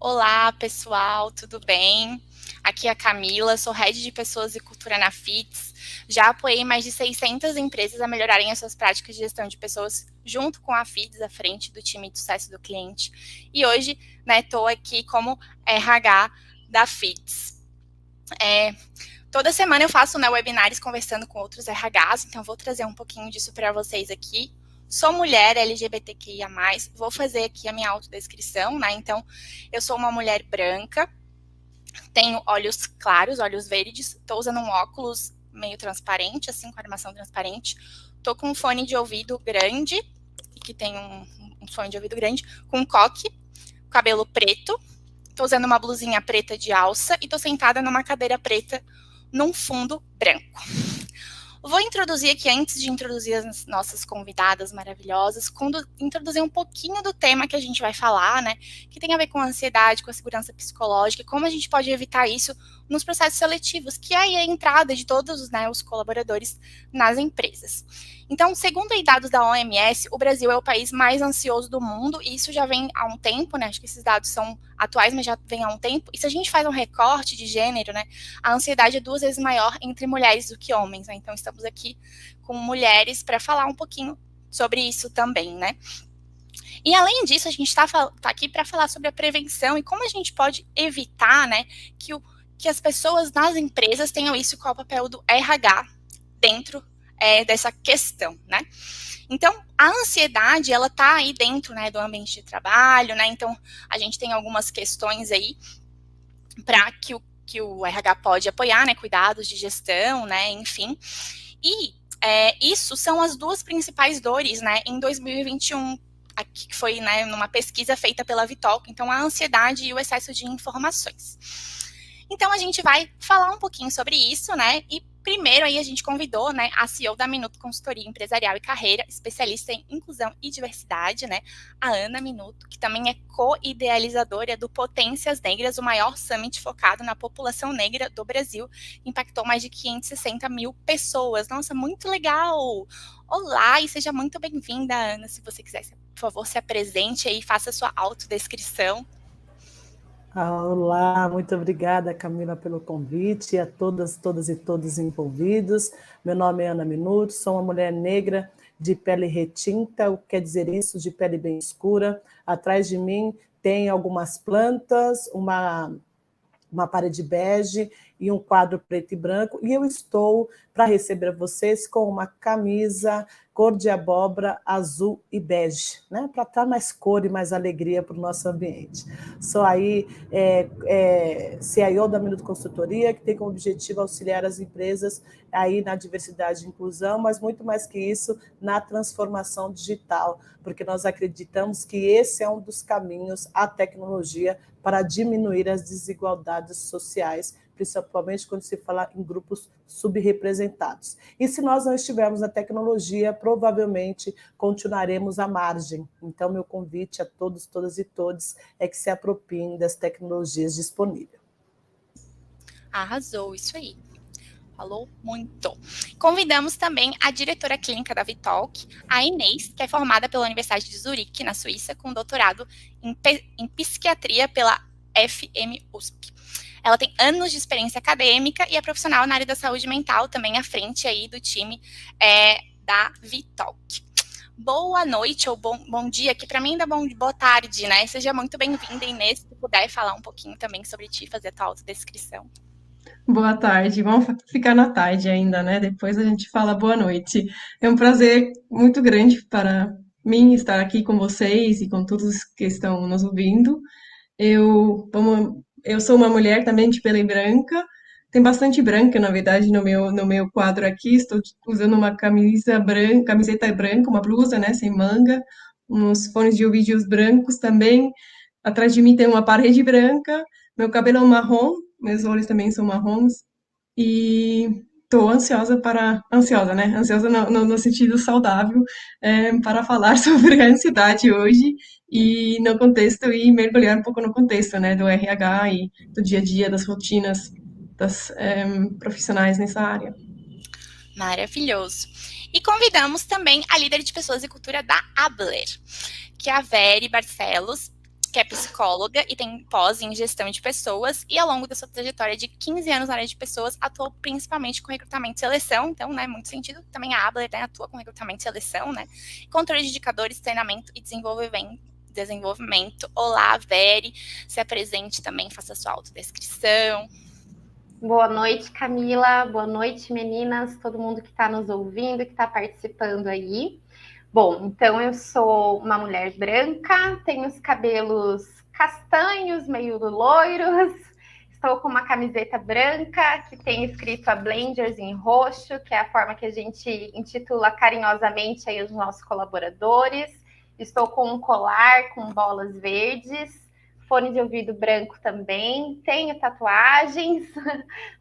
Olá, pessoal, tudo bem? Aqui é a Camila, sou Head de Pessoas e Cultura na FITS. Já apoiei mais de 600 empresas a melhorarem as suas práticas de gestão de pessoas junto com a FITS, à frente do time de sucesso do cliente. E hoje, estou aqui como RH da FITS. Toda semana eu faço webinários conversando com outros RHs, então vou trazer um pouquinho disso para vocês aqui. Sou mulher LGBTQIA+, vou fazer aqui a minha autodescrição, né? Então, eu sou uma mulher branca, tenho olhos claros, olhos verdes, estou usando um óculos meio transparente, assim, com armação transparente. Estou com um fone de ouvido grande, que tem um fone de ouvido grande, com um coque, cabelo preto. Estou usando uma blusinha preta de alça e estou sentada numa cadeira preta num fundo branco. Vou introduzir aqui, antes de introduzir as nossas convidadas maravilhosas, introduzir um pouquinho do tema que a gente vai falar, né? Que tem a ver com a ansiedade, com a segurança psicológica, como a gente pode evitar isso nos processos seletivos, que é a entrada de todos os colaboradores nas empresas. Então, segundo aí dados da OMS, o Brasil é o país mais ansioso do mundo, e isso já vem há um tempo, né? Acho que esses dados são atuais, mas já vem há um tempo. E se a gente faz um recorte de gênero, né? A ansiedade é 2 vezes maior entre mulheres do que homens, né? Então, estamos aqui com mulheres para falar um pouquinho sobre isso também, né? E além disso, a gente tá aqui para falar sobre a prevenção e como a gente pode evitar, né, que as pessoas nas empresas tenham isso, qual é o papel do RH dentro dessa questão, né? Então, a ansiedade, ela tá aí dentro, né, do ambiente de trabalho, né? Então, a gente tem algumas questões aí para que o RH pode apoiar, né, cuidados de gestão, né, enfim. E isso são as duas principais dores, né, em 2021, aqui que foi, né, numa pesquisa feita pela Vitalk, então a ansiedade e o excesso de informações. Então a gente vai falar um pouquinho sobre isso, né, e primeiro aí a gente convidou, né, a CEO da Minuto Consultoria Empresarial e Carreira, especialista em inclusão e diversidade, né, a Ana Minuto, que também é co-idealizadora do Potências Negras, o maior summit focado na população negra do Brasil, impactou mais de 560 mil pessoas. Nossa, muito legal! Olá e seja muito bem-vinda, Ana. Se você quiser, por favor, se apresente aí e faça a sua autodescrição. Olá, muito obrigada, Camila, pelo convite e a todas e todos envolvidos. Meu nome é Ana Minuto, sou uma mulher negra de pele retinta, o que quer dizer isso? De pele bem escura. Atrás de mim tem algumas plantas, uma parede bege e um quadro preto e branco, e eu estou para receber vocês com uma camisa cor de abóbora, azul e bege, né? Para dar mais cor e mais alegria para o nosso ambiente. Sou aí CIO da Minuto Consultoria, que tem como objetivo auxiliar as empresas aí na diversidade e inclusão, mas muito mais que isso, na transformação digital, porque nós acreditamos que esse é um dos caminhos, a tecnologia, para diminuir as desigualdades sociais, principalmente quando se fala em grupos subrepresentados. E se nós não estivermos na tecnologia, provavelmente continuaremos à margem. Então, meu convite a todos, todas e todos é que se apropriem das tecnologias disponíveis. Arrasou, isso aí. Falou muito. Convidamos também a diretora clínica da Vitalk, a Inês, que é formada pela Universidade de Zurique, na Suíça, com doutorado em psiquiatria pela FMUSP. Ela tem anos de experiência acadêmica e é profissional na área da saúde mental, também à frente aí do time da Vitalk. Boa noite ou bom dia, que para mim ainda é boa tarde, né? Seja muito bem-vinda, Inês, se puder falar um pouquinho também sobre ti, fazer a tua autodescrição. Boa tarde, vamos ficar na tarde ainda, né? Depois a gente fala boa noite. É um prazer muito grande para mim estar aqui com vocês e com todos que estão nos ouvindo. Eu sou uma mulher também de pele branca, tem bastante branca, na verdade, no meu quadro aqui. Estou usando uma camiseta branca, uma blusa, né, sem manga, uns fones de ouvidos brancos também. Atrás de mim tem uma parede branca, meu cabelo é marrom, meus olhos também são marrons, e estou ansiosa, né? Ansiosa no sentido saudável, para falar sobre a ansiedade hoje e no contexto, e mergulhar um pouco no contexto, né, do RH e do dia a dia, das rotinas das profissionais nessa área. Maravilhoso. E convidamos também a líder de pessoas e cultura da Abler, que é a Veri Barcelos. que é psicóloga e tem pós em gestão de pessoas, e ao longo da sua trajetória de 15 anos na área de pessoas, atuou principalmente com recrutamento e seleção, então, né, muito sentido, também a Abler, né, atua com recrutamento e seleção, né, controle de indicadores, treinamento e desenvolvimento. Olá, Veri, se apresente também, faça sua autodescrição. Boa noite, Camila, boa noite, meninas, todo mundo que está nos ouvindo, que está participando aí. Bom, então eu sou uma mulher branca, tenho os cabelos castanhos, meio loiros, estou com uma camiseta branca que tem escrito a Blenders em roxo, que é a forma que a gente intitula carinhosamente aí os nossos colaboradores. Estou com um colar com bolas verdes, fone de ouvido branco também, tenho tatuagens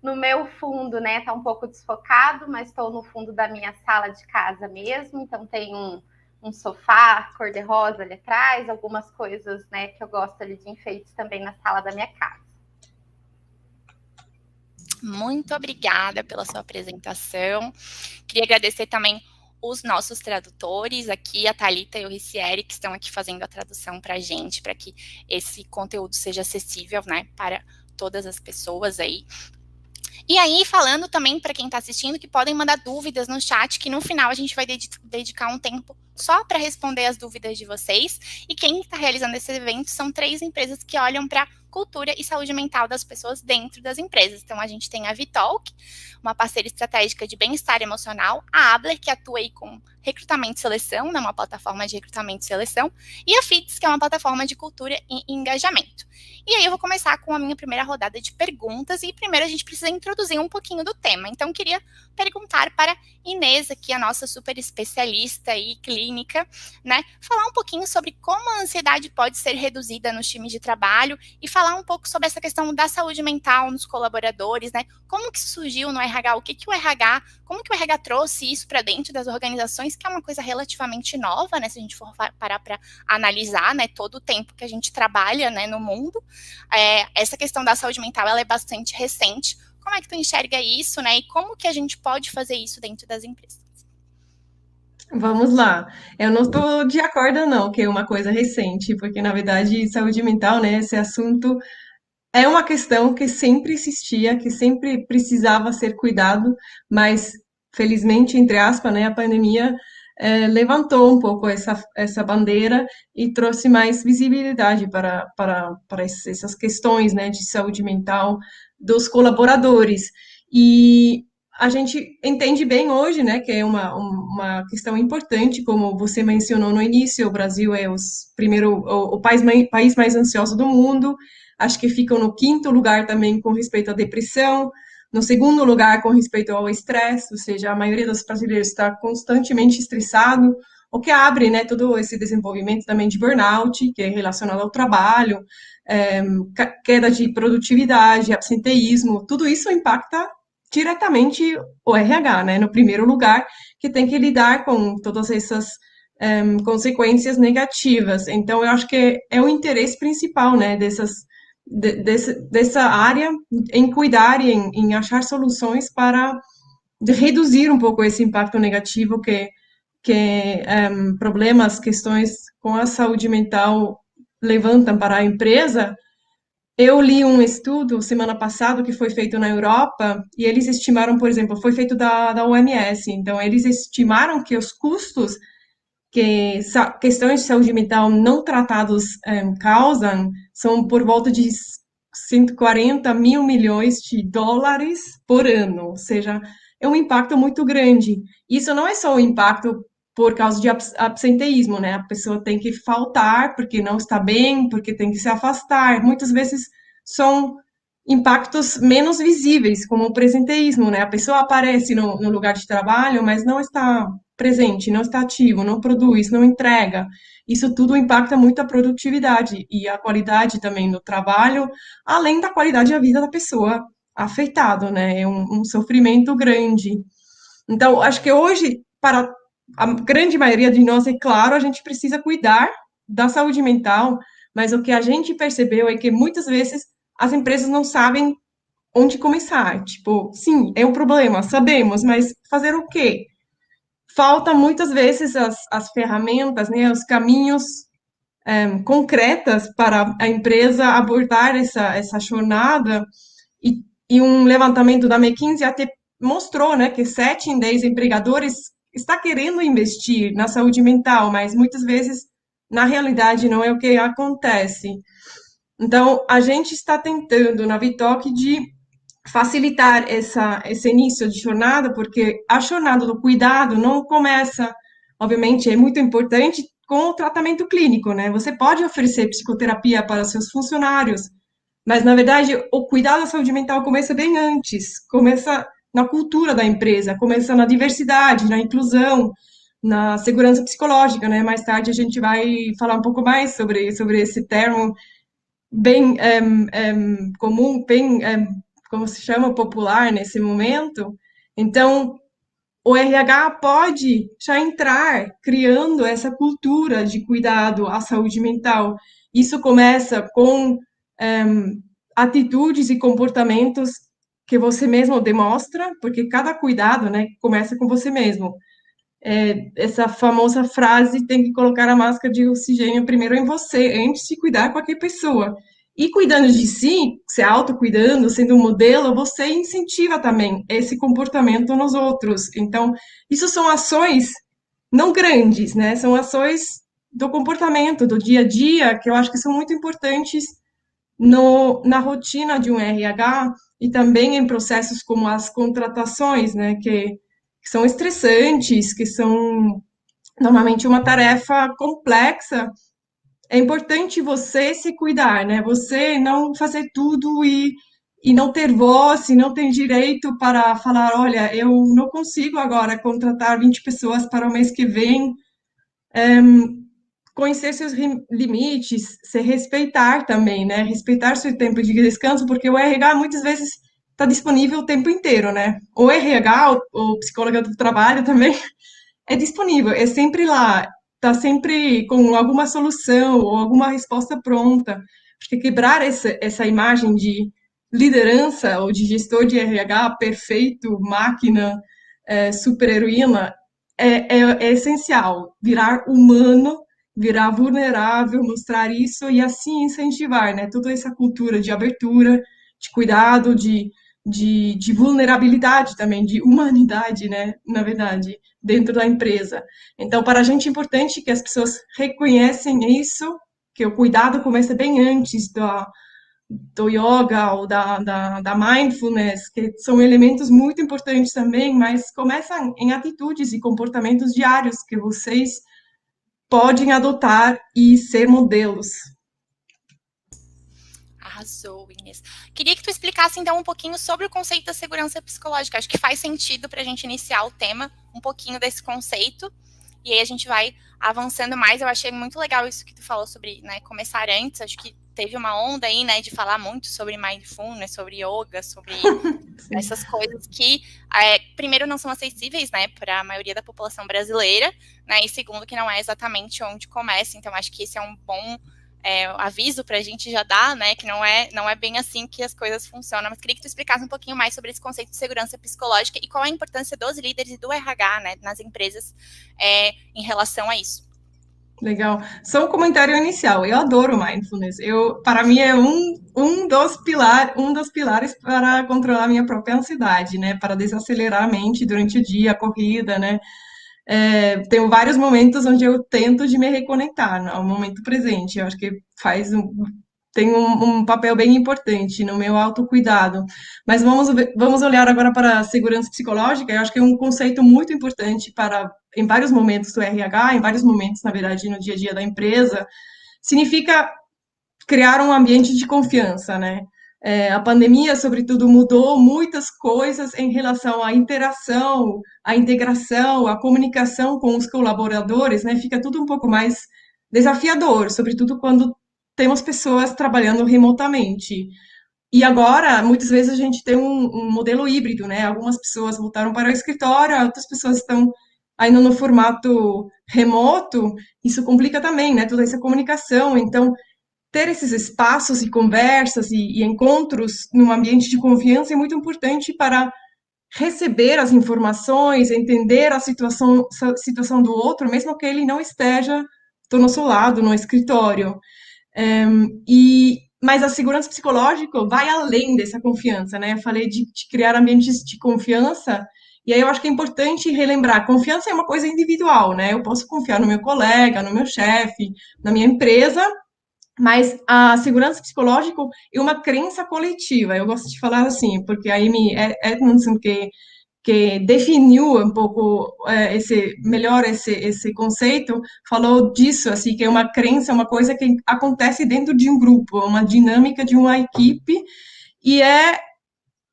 no meu fundo, né, tá um pouco desfocado, mas estou no fundo da minha sala de casa mesmo, então tem um sofá cor-de-rosa ali atrás, algumas coisas, né, que eu gosto ali de enfeites também na sala da minha casa. Muito obrigada pela sua apresentação. Queria agradecer também os nossos tradutores aqui, a Thalita e o Ricieri, que estão aqui fazendo a tradução para a gente, para que esse conteúdo seja acessível, né, para todas as pessoas aí. E aí, falando também para quem está assistindo, que podem mandar dúvidas no chat, que no final a gente vai dedicar um tempo só para responder as dúvidas de vocês. E quem está realizando esse evento são 3 empresas que olham para cultura e saúde mental das pessoas dentro das empresas. Então, a gente tem a Vitalk, uma parceira estratégica de bem-estar emocional, a Abler, que atua aí com recrutamento e seleção, né, uma plataforma de recrutamento e seleção, e a FITS, que é uma plataforma de cultura e engajamento. E aí eu vou começar com a minha primeira rodada de perguntas, e primeiro a gente precisa introduzir um pouquinho do tema. Então, queria perguntar para Inês, aqui a nossa super especialista e clínica, né, falar um pouquinho sobre como a ansiedade pode ser reduzida nos times de trabalho e falar um pouco sobre essa questão da saúde mental nos colaboradores, né, como que isso surgiu no RH, como que o RH trouxe isso para dentro das organizações, que é uma coisa relativamente nova, né, se a gente for parar para analisar, né, todo o tempo que a gente trabalha, né, no mundo. Essa questão da saúde mental, ela é bastante recente. Como é que tu enxerga isso, né, e como que a gente pode fazer isso dentro das empresas? Vamos lá. Eu não estou de acordo, não, que é uma coisa recente, porque, na verdade, saúde mental, né, esse assunto é uma questão que sempre existia, que sempre precisava ser cuidado, mas, felizmente, entre aspas, né, a pandemia levantou um pouco essa bandeira e trouxe mais visibilidade para essas questões, né, de saúde mental dos colaboradores. E a gente entende bem hoje, né, que é uma questão importante, como você mencionou no início, o Brasil é o país mais ansioso do mundo, acho que ficam no 5º lugar também com respeito à depressão, no 2º lugar com respeito ao estresse, ou seja, a maioria dos brasileiros está constantemente estressado, o que abre, né, todo esse desenvolvimento também de burnout, que é relacionado ao trabalho, queda de produtividade, absenteísmo, tudo isso impacta diretamente o RH, né, no primeiro lugar, que tem que lidar com todas essas consequências negativas. Então, eu acho que é o interesse principal, né, dessa área em cuidar e em achar soluções para reduzir um pouco esse impacto negativo que problemas, questões com a saúde mental levantam para a empresa. Eu li um estudo semana passada que foi feito na Europa e eles estimaram, por exemplo, foi feito da OMS, então eles estimaram que os custos que questões de saúde mental não tratados causam são por volta de 140 mil milhões de dólares por ano, ou seja, é um impacto muito grande. Isso não é só o impacto por causa de absenteísmo, né? A pessoa tem que faltar porque não está bem, porque tem que se afastar. Muitas vezes são impactos menos visíveis, como o presenteísmo, né? A pessoa aparece no lugar de trabalho, mas não está presente, não está ativo, não produz, não entrega. Isso tudo impacta muito a produtividade e a qualidade também do trabalho, além da qualidade da vida da pessoa afetada, né? É um sofrimento grande. Então, acho que hoje, para a grande maioria de nós, é claro, a gente precisa cuidar da saúde mental, mas o que a gente percebeu é que muitas vezes as empresas não sabem onde começar. Tipo, sim, é um problema, sabemos, mas fazer o quê? Falta muitas vezes as ferramentas, né, os caminhos concretas para a empresa abordar essa jornada, e um levantamento da McKinsey até mostrou, né, que 7 em 10 empregadores está querendo investir na saúde mental, mas muitas vezes, na realidade, não é o que acontece. Então, a gente está tentando, na Vitoc, de facilitar esse início de jornada, porque a jornada do cuidado não começa, obviamente, é muito importante com o tratamento clínico, né? Você pode oferecer psicoterapia para seus funcionários, mas, na verdade, o cuidado da saúde mental começa bem antes, começa na cultura da empresa, começa na diversidade, na inclusão, na segurança psicológica, né? Mais tarde a gente vai falar um pouco mais sobre esse termo bem comum, bem, como se chama, popular nesse momento. Então, o RH pode já entrar criando essa cultura de cuidado à saúde mental. Isso começa com atitudes e comportamentos que você mesmo demonstra, porque cada cuidado, né, começa com você mesmo. Essa famosa frase, tem que colocar a máscara de oxigênio primeiro em você, antes de cuidar qualquer pessoa. E cuidando de si, se autocuidando, sendo um modelo, você incentiva também esse comportamento nos outros. Então, isso são ações não grandes, né? São ações do comportamento, do dia a dia, que eu acho que são muito importantes na rotina de um RH e também em processos como as contratações, né? Que são estressantes, que são normalmente uma tarefa complexa. É importante você se cuidar, né? Você não fazer tudo e não ter voz, e não ter direito para falar, olha, eu não consigo agora contratar 20 pessoas para o mês que vem. Conhecer seus limites, se respeitar também, né? Respeitar seu tempo de descanso, porque o RH muitas vezes está disponível o tempo inteiro, né? O RH, o psicólogo do trabalho também, é disponível, é sempre lá, está sempre com alguma solução ou alguma resposta pronta. Acho que quebrar essa imagem de liderança ou de gestor de RH perfeito, máquina, super-heroína, é essencial. Virar humano, virar vulnerável, mostrar isso e assim incentivar, né? Toda essa cultura de abertura, de cuidado, de vulnerabilidade também, de humanidade, né? Na verdade, dentro da empresa. Então, para a gente é importante que as pessoas reconhecem isso, que o cuidado começa bem antes do yoga ou da mindfulness, que são elementos muito importantes também, mas começam em atitudes e comportamentos diários que vocês podem adotar e ser modelos. Arrasou, Inês. Queria que tu explicasse, então, um pouquinho sobre o conceito da segurança psicológica. Acho que faz sentido para a gente iniciar o tema, um pouquinho desse conceito, e aí a gente vai avançando mais. Eu achei muito legal isso que tu falou sobre, né, começar antes. Acho que teve uma onda aí, né, de falar muito sobre mindfulness, sobre yoga, sobre essas coisas que, primeiro, não são acessíveis, né, para a maioria da população brasileira, né, e segundo, que não é exatamente onde começa. Então, acho que esse é um bom aviso para a gente já dar, né, que não é bem assim que as coisas funcionam, mas queria que tu explicasse um pouquinho mais sobre esse conceito de segurança psicológica e qual a importância dos líderes e do RH, né, nas empresas em relação a isso. Legal. Só um comentário inicial. Eu adoro mindfulness. Para mim é um dos pilares para controlar a minha própria ansiedade, né, para desacelerar a mente durante o dia, a corrida, né. Tenho vários momentos onde eu tento de me reconectar ao momento presente. Eu acho que tem um papel bem importante no meu autocuidado. Mas vamos olhar agora para a segurança psicológica. Eu acho que é um conceito muito importante em vários momentos do RH, em vários momentos, na verdade, no dia a dia da empresa. Significa criar um ambiente de confiança, né? A pandemia, sobretudo, mudou muitas coisas em relação à interação, à integração, à comunicação com os colaboradores, né? Fica tudo um pouco mais desafiador, sobretudo quando temos pessoas trabalhando remotamente. E agora, muitas vezes, a gente tem um modelo híbrido, né? Algumas pessoas voltaram para o escritório, outras pessoas estão ainda no formato remoto. Isso complica também, né? Toda essa comunicação. Então, ter esses espaços e conversas e encontros num ambiente de confiança é muito importante para receber as informações, entender a situação do outro, mesmo que ele não esteja nosso lado, no escritório. Mas a segurança psicológica vai além dessa confiança, né? Eu falei de criar ambientes de confiança, e aí eu acho que é importante relembrar, confiança é uma coisa individual, né? Eu posso confiar no meu colega, no meu chefe, na minha empresa, mas a segurança psicológica é uma crença coletiva. Eu gosto de falar assim, porque a Amy Edmondson, que definiu um pouco melhor esse conceito, falou disso, assim, que é uma crença, uma coisa que acontece dentro de um grupo, uma dinâmica de uma equipe, e é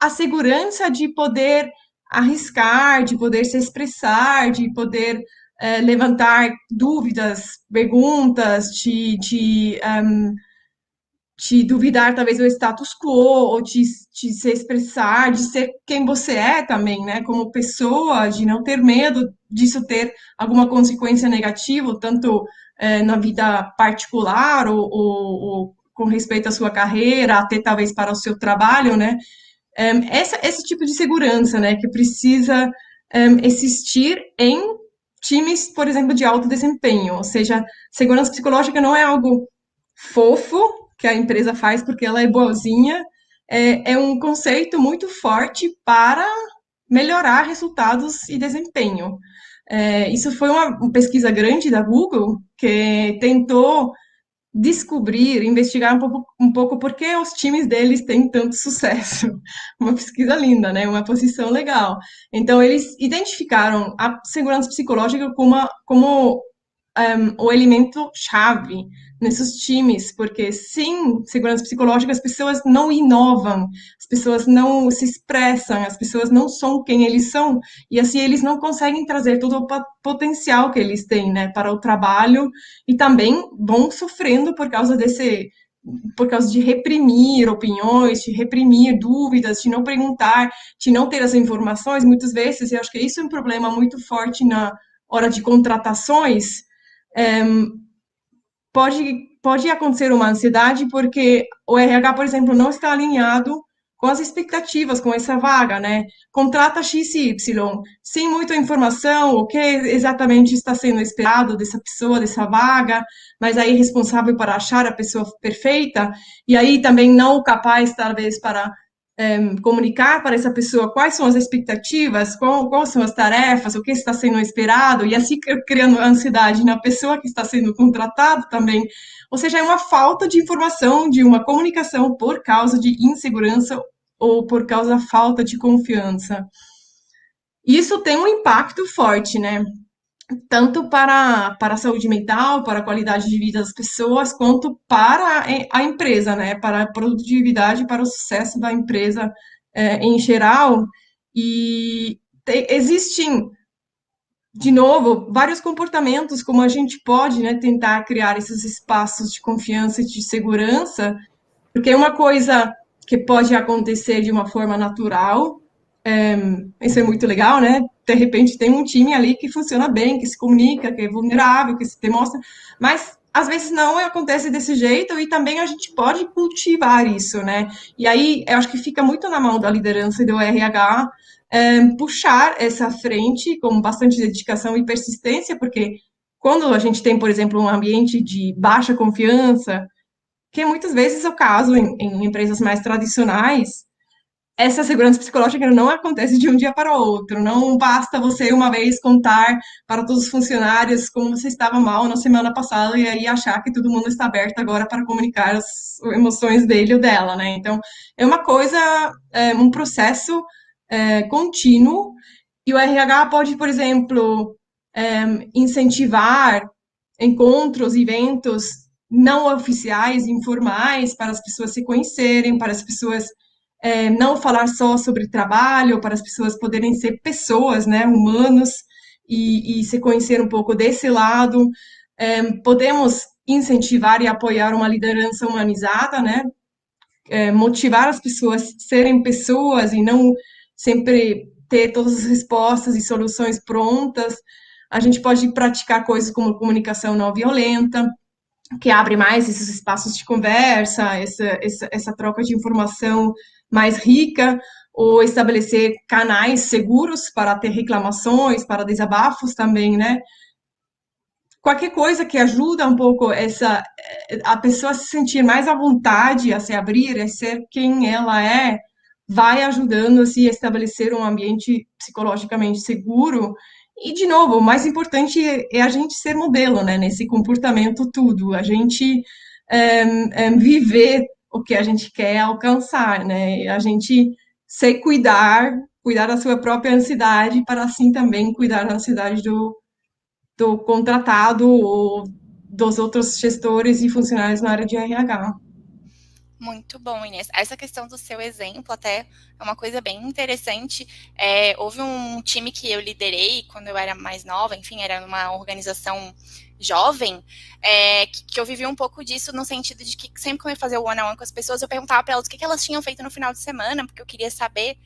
a segurança de poder arriscar, de poder se expressar, de poder levantar dúvidas, perguntas, de duvidar talvez do status quo, ou de se expressar, de ser quem você é também, né, como pessoa, de não ter medo disso ter alguma consequência negativa, tanto na vida particular ou com respeito à sua carreira, até talvez para o seu trabalho, né, esse tipo de segurança, né, que precisa existir em times, por exemplo, de alto desempenho, ou seja, segurança psicológica não é algo fofo que a empresa faz porque ela é boazinha, é um conceito muito forte para melhorar resultados e desempenho. Isso foi uma pesquisa grande da Google que tentou descobrir, investigar um pouco por que os times deles têm tanto sucesso. Uma pesquisa linda, né? Uma posição legal. Então, eles identificaram a segurança psicológica como o elemento chave nesses times, porque sem segurança psicológica as pessoas não inovam, as pessoas não se expressam, as pessoas não são quem eles são, e assim eles não conseguem trazer todo o potencial que eles têm, né, para o trabalho, e também vão sofrendo por causa de reprimir opiniões, de reprimir dúvidas, de não perguntar, de não ter as informações, muitas vezes, eu acho que isso é um problema muito forte na hora de contratações. Pode acontecer uma ansiedade porque o RH, por exemplo, não está alinhado com as expectativas, com essa vaga, né? Contrata X e Y, sem muita informação, o que exatamente está sendo esperado dessa pessoa, dessa vaga, mas aí responsável para achar a pessoa perfeita, e aí também não capaz, talvez, para comunicar para essa pessoa quais são as expectativas, quais são as tarefas, o que está sendo esperado, e assim criando ansiedade na pessoa que está sendo contratada também. Ou seja, é uma falta de informação, de uma comunicação por causa de insegurança ou por causa da falta de confiança. Isso tem um impacto forte, né? Tanto para a saúde mental, para a qualidade de vida das pessoas, quanto para a empresa, né? Para a produtividade, para o sucesso da empresa em geral. E existem, de novo, vários comportamentos como a gente pode, né, tentar criar esses espaços de confiança e de segurança, porque é uma coisa que pode acontecer de uma forma natural. Isso é muito legal, né? De repente tem um time ali que funciona bem, que se comunica, que é vulnerável, que se demonstra, mas às vezes não acontece desse jeito e também a gente pode cultivar isso, né? E aí eu acho que fica muito na mão da liderança e do RH puxar essa frente com bastante dedicação e persistência, porque quando a gente tem, por exemplo, um ambiente de baixa confiança, que muitas vezes é o caso em empresas mais tradicionais, essa segurança psicológica não acontece de um dia para o outro. Não basta você uma vez contar para todos os funcionários como você estava mal na semana passada e aí achar que todo mundo está aberto agora para comunicar as emoções dele ou dela, né? Então, é uma coisa, um processo contínuo, e o RH pode, por exemplo, incentivar encontros, eventos não oficiais, informais, para as pessoas se conhecerem, para as pessoas não falar só sobre trabalho, para as pessoas poderem ser pessoas, né, humanos, e se conhecer um pouco desse lado. Podemos incentivar e apoiar uma liderança humanizada, né, motivar as pessoas a serem pessoas e não sempre ter todas as respostas e soluções prontas. A gente pode praticar coisas como comunicação não violenta, que abre mais esses espaços de conversa, essa troca de informação mais rica, ou estabelecer canais seguros para ter reclamações, para desabafos também, né? qualquer coisa que ajuda um pouco a pessoa a se sentir mais à vontade, a se abrir, a ser quem ela é, vai ajudando a se estabelecer um ambiente psicologicamente seguro. E, de novo, o mais importante é a gente ser modelo, né, nesse comportamento tudo, a gente viver o que a gente quer alcançar, né, a gente se cuidar da sua própria ansiedade, para assim também cuidar da ansiedade do contratado ou dos outros gestores e funcionários na área de RH. Muito bom, Inês. Essa questão do seu exemplo até é uma coisa bem interessante. Houve um time que eu liderei quando eu era mais nova, enfim, era uma organização jovem, que eu vivi um pouco disso no sentido de que sempre quando eu fazia o one-on-one com as pessoas, eu perguntava para elas o que elas tinham feito no final de semana, porque eu queria saber,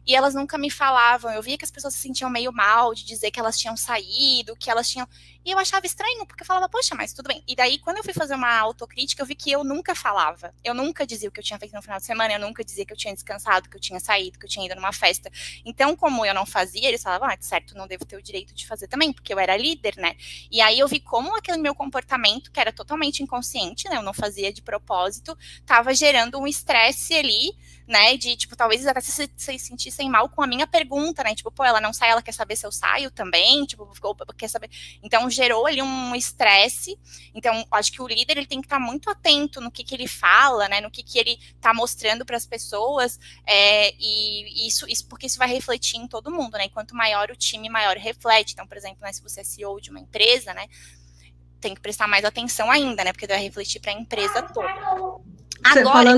e elas nunca me falavam. Eu via que as pessoas se sentiam meio mal de dizer que elas tinham saído, que elas tinham... E eu achava estranho, porque eu falava, poxa, mas tudo bem. E daí, quando eu fui fazer uma autocrítica, eu vi que eu nunca falava. Eu nunca dizia o que eu tinha feito no final de semana, eu nunca dizia que eu tinha descansado, que eu tinha saído, que eu tinha ido numa festa. Então, como eu não fazia, eles falavam, certo, não devo ter o direito de fazer também, porque eu era líder, né? E aí eu vi como aquele meu comportamento, que era totalmente inconsciente, né? Eu não fazia de propósito, estava gerando um estresse ali, né, de, tipo, talvez até se sentissem mal com a minha pergunta, né, tipo, pô, ela não sai, ela quer saber se eu saio também, tipo, quer saber, então gerou ali um estresse. Então, acho que o líder, ele tem que estar muito atento no que ele fala, né, no que ele tá mostrando para as pessoas, e isso, porque isso vai refletir em todo mundo, né, e quanto maior o time, maior reflete. Então, por exemplo, né, se você é CEO de uma empresa, né, tem que prestar mais atenção ainda, né, porque vai refletir para a empresa toda. Agora,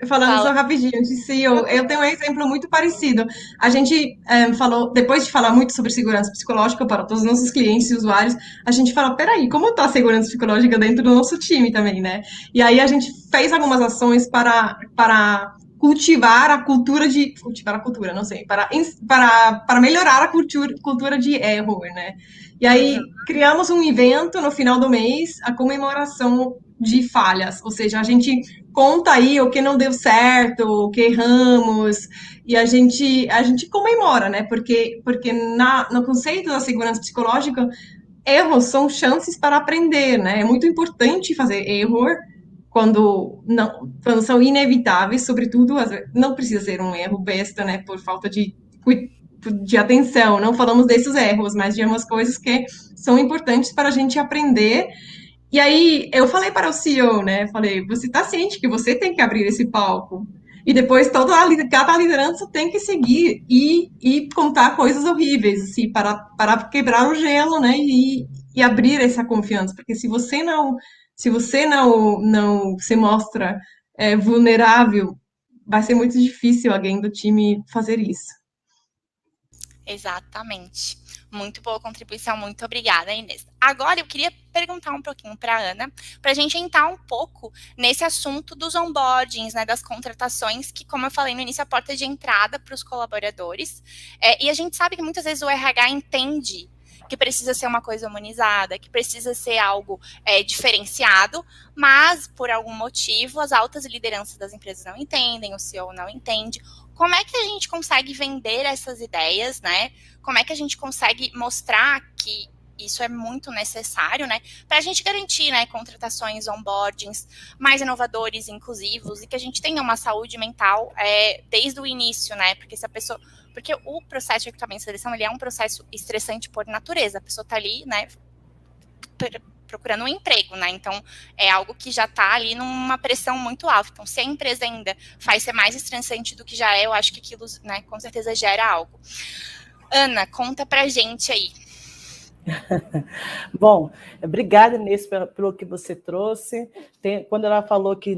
falando só rapidinho de CEO, eu tenho um exemplo muito parecido. A gente falou, depois de falar muito sobre segurança psicológica para todos os nossos clientes e usuários, a gente falou, peraí, como está a segurança psicológica dentro do nosso time também, né? E aí a gente fez algumas ações para cultivar a cultura, não sei, para melhorar a cultura de erro, né? E aí criamos um evento no final do mês, a comemoração de falhas, ou seja, a gente conta aí o que não deu certo, o que erramos, e a gente comemora, né? Porque no conceito da segurança psicológica, erros são chances para aprender, né? É muito importante fazer erro quando são inevitáveis, sobretudo, não precisa ser um erro besta, né? Por falta de atenção, não falamos desses erros, mas de umas coisas que são importantes para a gente aprender. E aí eu falei para o CEO, né? Falei, você está ciente que você tem que abrir esse palco? E depois cada liderança tem que seguir e contar coisas horríveis, assim, para quebrar o gelo, né? E abrir essa confiança, porque se você não se mostra vulnerável, vai ser muito difícil alguém do time fazer isso. Exatamente. Muito boa contribuição, muito obrigada, Inês. Agora eu queria perguntar um pouquinho para a Ana, para a gente entrar um pouco nesse assunto dos onboardings, né, das contratações, que, como eu falei no início, é a porta de entrada para os colaboradores. E a gente sabe que muitas vezes o RH entende que precisa ser uma coisa humanizada, que precisa ser algo diferenciado, mas, por algum motivo, as altas lideranças das empresas não entendem, o CEO não entende. Como é que a gente consegue vender essas ideias, né? Como é que a gente consegue mostrar que isso é muito necessário, né? Para a gente garantir, né, contratações, onboardings mais inovadores, inclusivos, e que a gente tenha uma saúde mental desde o início, né? Porque o processo de recrutamento e seleção, ele é um processo estressante por natureza. A pessoa está ali, né, procurando um emprego, né? Então, é algo que já está ali numa pressão muito alta. Então, se a empresa ainda faz ser mais estressante do que já é, eu acho que aquilo, né, com certeza gera algo. Ana, conta pra gente aí. Bom, obrigada, Inês, pelo que você trouxe. Quando ela falou que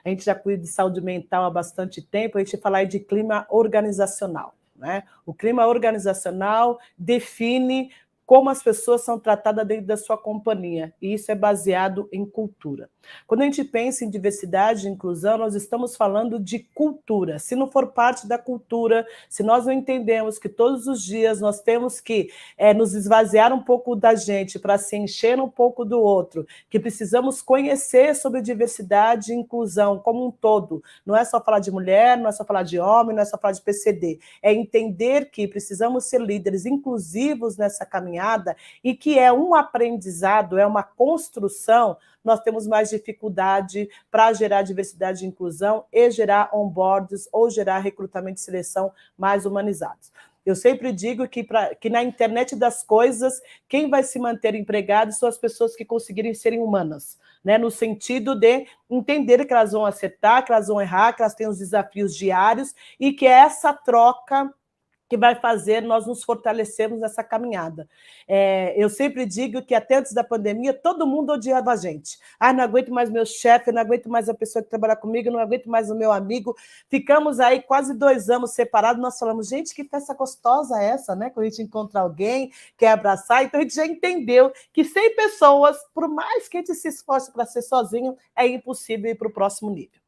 a gente já cuida de saúde mental há bastante tempo, a gente falar de clima organizacional, né? O clima organizacional define como as pessoas são tratadas dentro da sua companhia, e isso é baseado em cultura. Quando a gente pensa em diversidade e inclusão, nós estamos falando de cultura. Se não for parte da cultura, se nós não entendemos que todos os dias nós temos que nos esvaziar um pouco da gente para se encher um pouco do outro, que precisamos conhecer sobre diversidade e inclusão como um todo, não é só falar de mulher, não é só falar de homem, não é só falar de PCD, é entender que precisamos ser líderes inclusivos nessa caminhada, caminhada e que é um aprendizado, é uma construção, nós temos mais dificuldade para gerar diversidade e inclusão e gerar onboards ou gerar recrutamento e seleção mais humanizados. Eu sempre digo que na internet das coisas, quem vai se manter empregado são as pessoas que conseguirem serem humanas, né? No sentido de entender que elas vão acertar, que elas vão errar, que elas têm os desafios diários e que é essa troca que vai fazer nós nos fortalecermos nessa caminhada. Eu sempre digo que até antes da pandemia, todo mundo odiava a gente. Não aguento mais meu chefe, não aguento mais a pessoa que trabalha comigo, não aguento mais o meu amigo. Ficamos aí quase 2 anos separados, nós falamos, gente, que festa gostosa é essa, né? Quando a gente encontra alguém, quer abraçar, então a gente já entendeu que 100 pessoas, por mais que a gente se esforce para ser sozinho, é impossível ir para o próximo nível.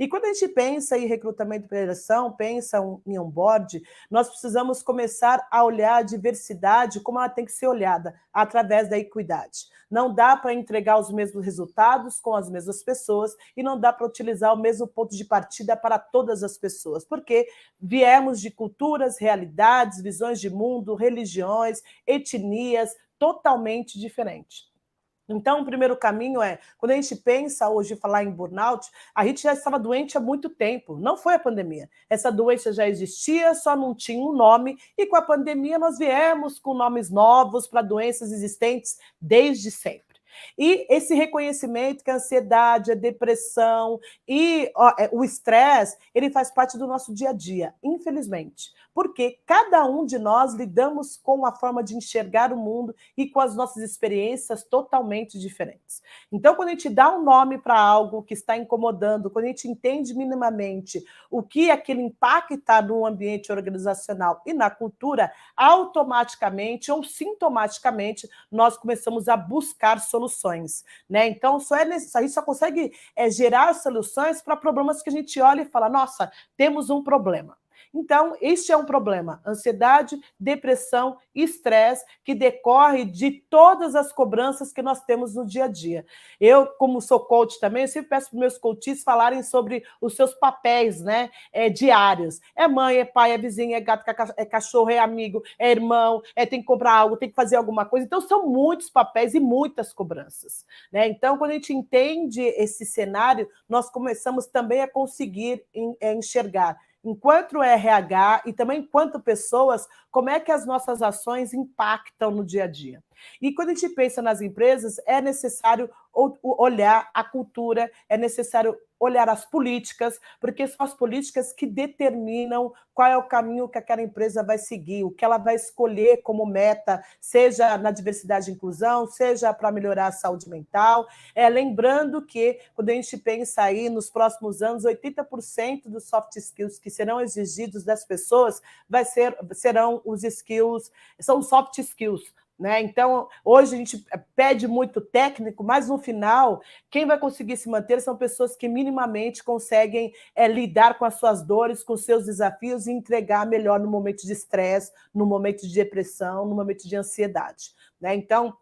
E quando a gente pensa em recrutamento e seleção, pensa em onboard, nós precisamos começar a olhar a diversidade como ela tem que ser olhada, através da equidade. Não dá para entregar os mesmos resultados com as mesmas pessoas e não dá para utilizar o mesmo ponto de partida para todas as pessoas, porque viemos de culturas, realidades, visões de mundo, religiões, etnias totalmente diferentes. Então, o primeiro caminho quando a gente pensa hoje em falar em burnout, a gente já estava doente há muito tempo, não foi a pandemia. Essa doença já existia, só não tinha um nome, e com a pandemia nós viemos com nomes novos para doenças existentes desde sempre. E esse reconhecimento que a ansiedade, a depressão e o estresse, ele faz parte do nosso dia a dia, infelizmente. Porque cada um de nós lidamos com a forma de enxergar o mundo e com as nossas experiências totalmente diferentes. Então, quando a gente dá um nome para algo que está incomodando, quando a gente entende minimamente o que aquele impacta no ambiente organizacional e na cultura, automaticamente ou sintomaticamente nós começamos a buscar soluções, né? Então, a gente só consegue gerar soluções para problemas que a gente olha e fala, nossa, temos um problema. Então, este é um problema, ansiedade, depressão e estresse que decorre de todas as cobranças que nós temos no dia a dia. Eu, como sou coach também, eu sempre peço para os meus coaches falarem sobre os seus papéis, né, diários. É mãe, é pai, é vizinho, é gato, é cachorro, é amigo, é irmão, tem que comprar algo, tem que fazer alguma coisa. Então, são muitos papéis e muitas cobranças, né? Então, quando a gente entende esse cenário, nós começamos também a conseguir enxergar enquanto RH e também enquanto pessoas, como é que as nossas ações impactam no dia a dia. E quando a gente pensa nas empresas, é necessário olhar a cultura, é necessário olhar as políticas, porque são as políticas que determinam qual é o caminho que aquela empresa vai seguir, o que ela vai escolher como meta, seja na diversidade e inclusão, seja para melhorar a saúde mental. Lembrando que, quando a gente pensa aí nos próximos anos, 80% dos soft skills que serão exigidos das pessoas serão os skills, são soft skills, né? Então, hoje a gente pede muito técnico, mas no final, quem vai conseguir se manter são pessoas que minimamente conseguem lidar com as suas dores, com os seus desafios e entregar melhor no momento de estresse, no momento de depressão, no momento de ansiedade, né? Então,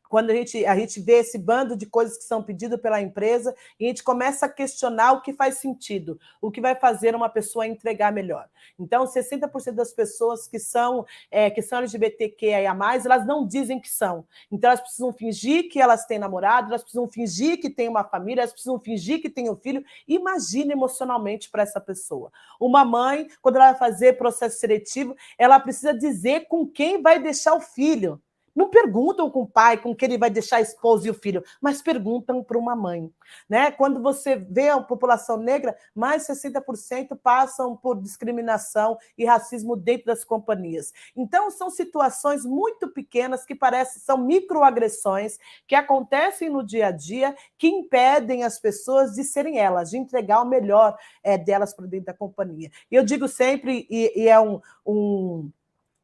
quando a gente vê esse bando de coisas que são pedidas pela empresa e a gente começa a questionar o que faz sentido, o que vai fazer uma pessoa entregar melhor. Então, 60% das pessoas que são LGBTQIA+, elas não dizem que são. Então, elas precisam fingir que elas têm namorado, elas precisam fingir que têm uma família, elas precisam fingir que têm um filho. Imagina emocionalmente para essa pessoa. Uma mãe, quando ela vai fazer processo seletivo, ela precisa dizer com quem vai deixar o filho. Não perguntam com o pai, com quem ele vai deixar a esposa e o filho, mas perguntam para uma mãe, né? Quando você vê a população negra, mais de 60% passam por discriminação e racismo dentro das companhias. Então, são situações muito pequenas que são microagressões que acontecem no dia a dia, que impedem as pessoas de serem elas, de entregar o melhor delas para dentro da companhia. E eu digo sempre, e é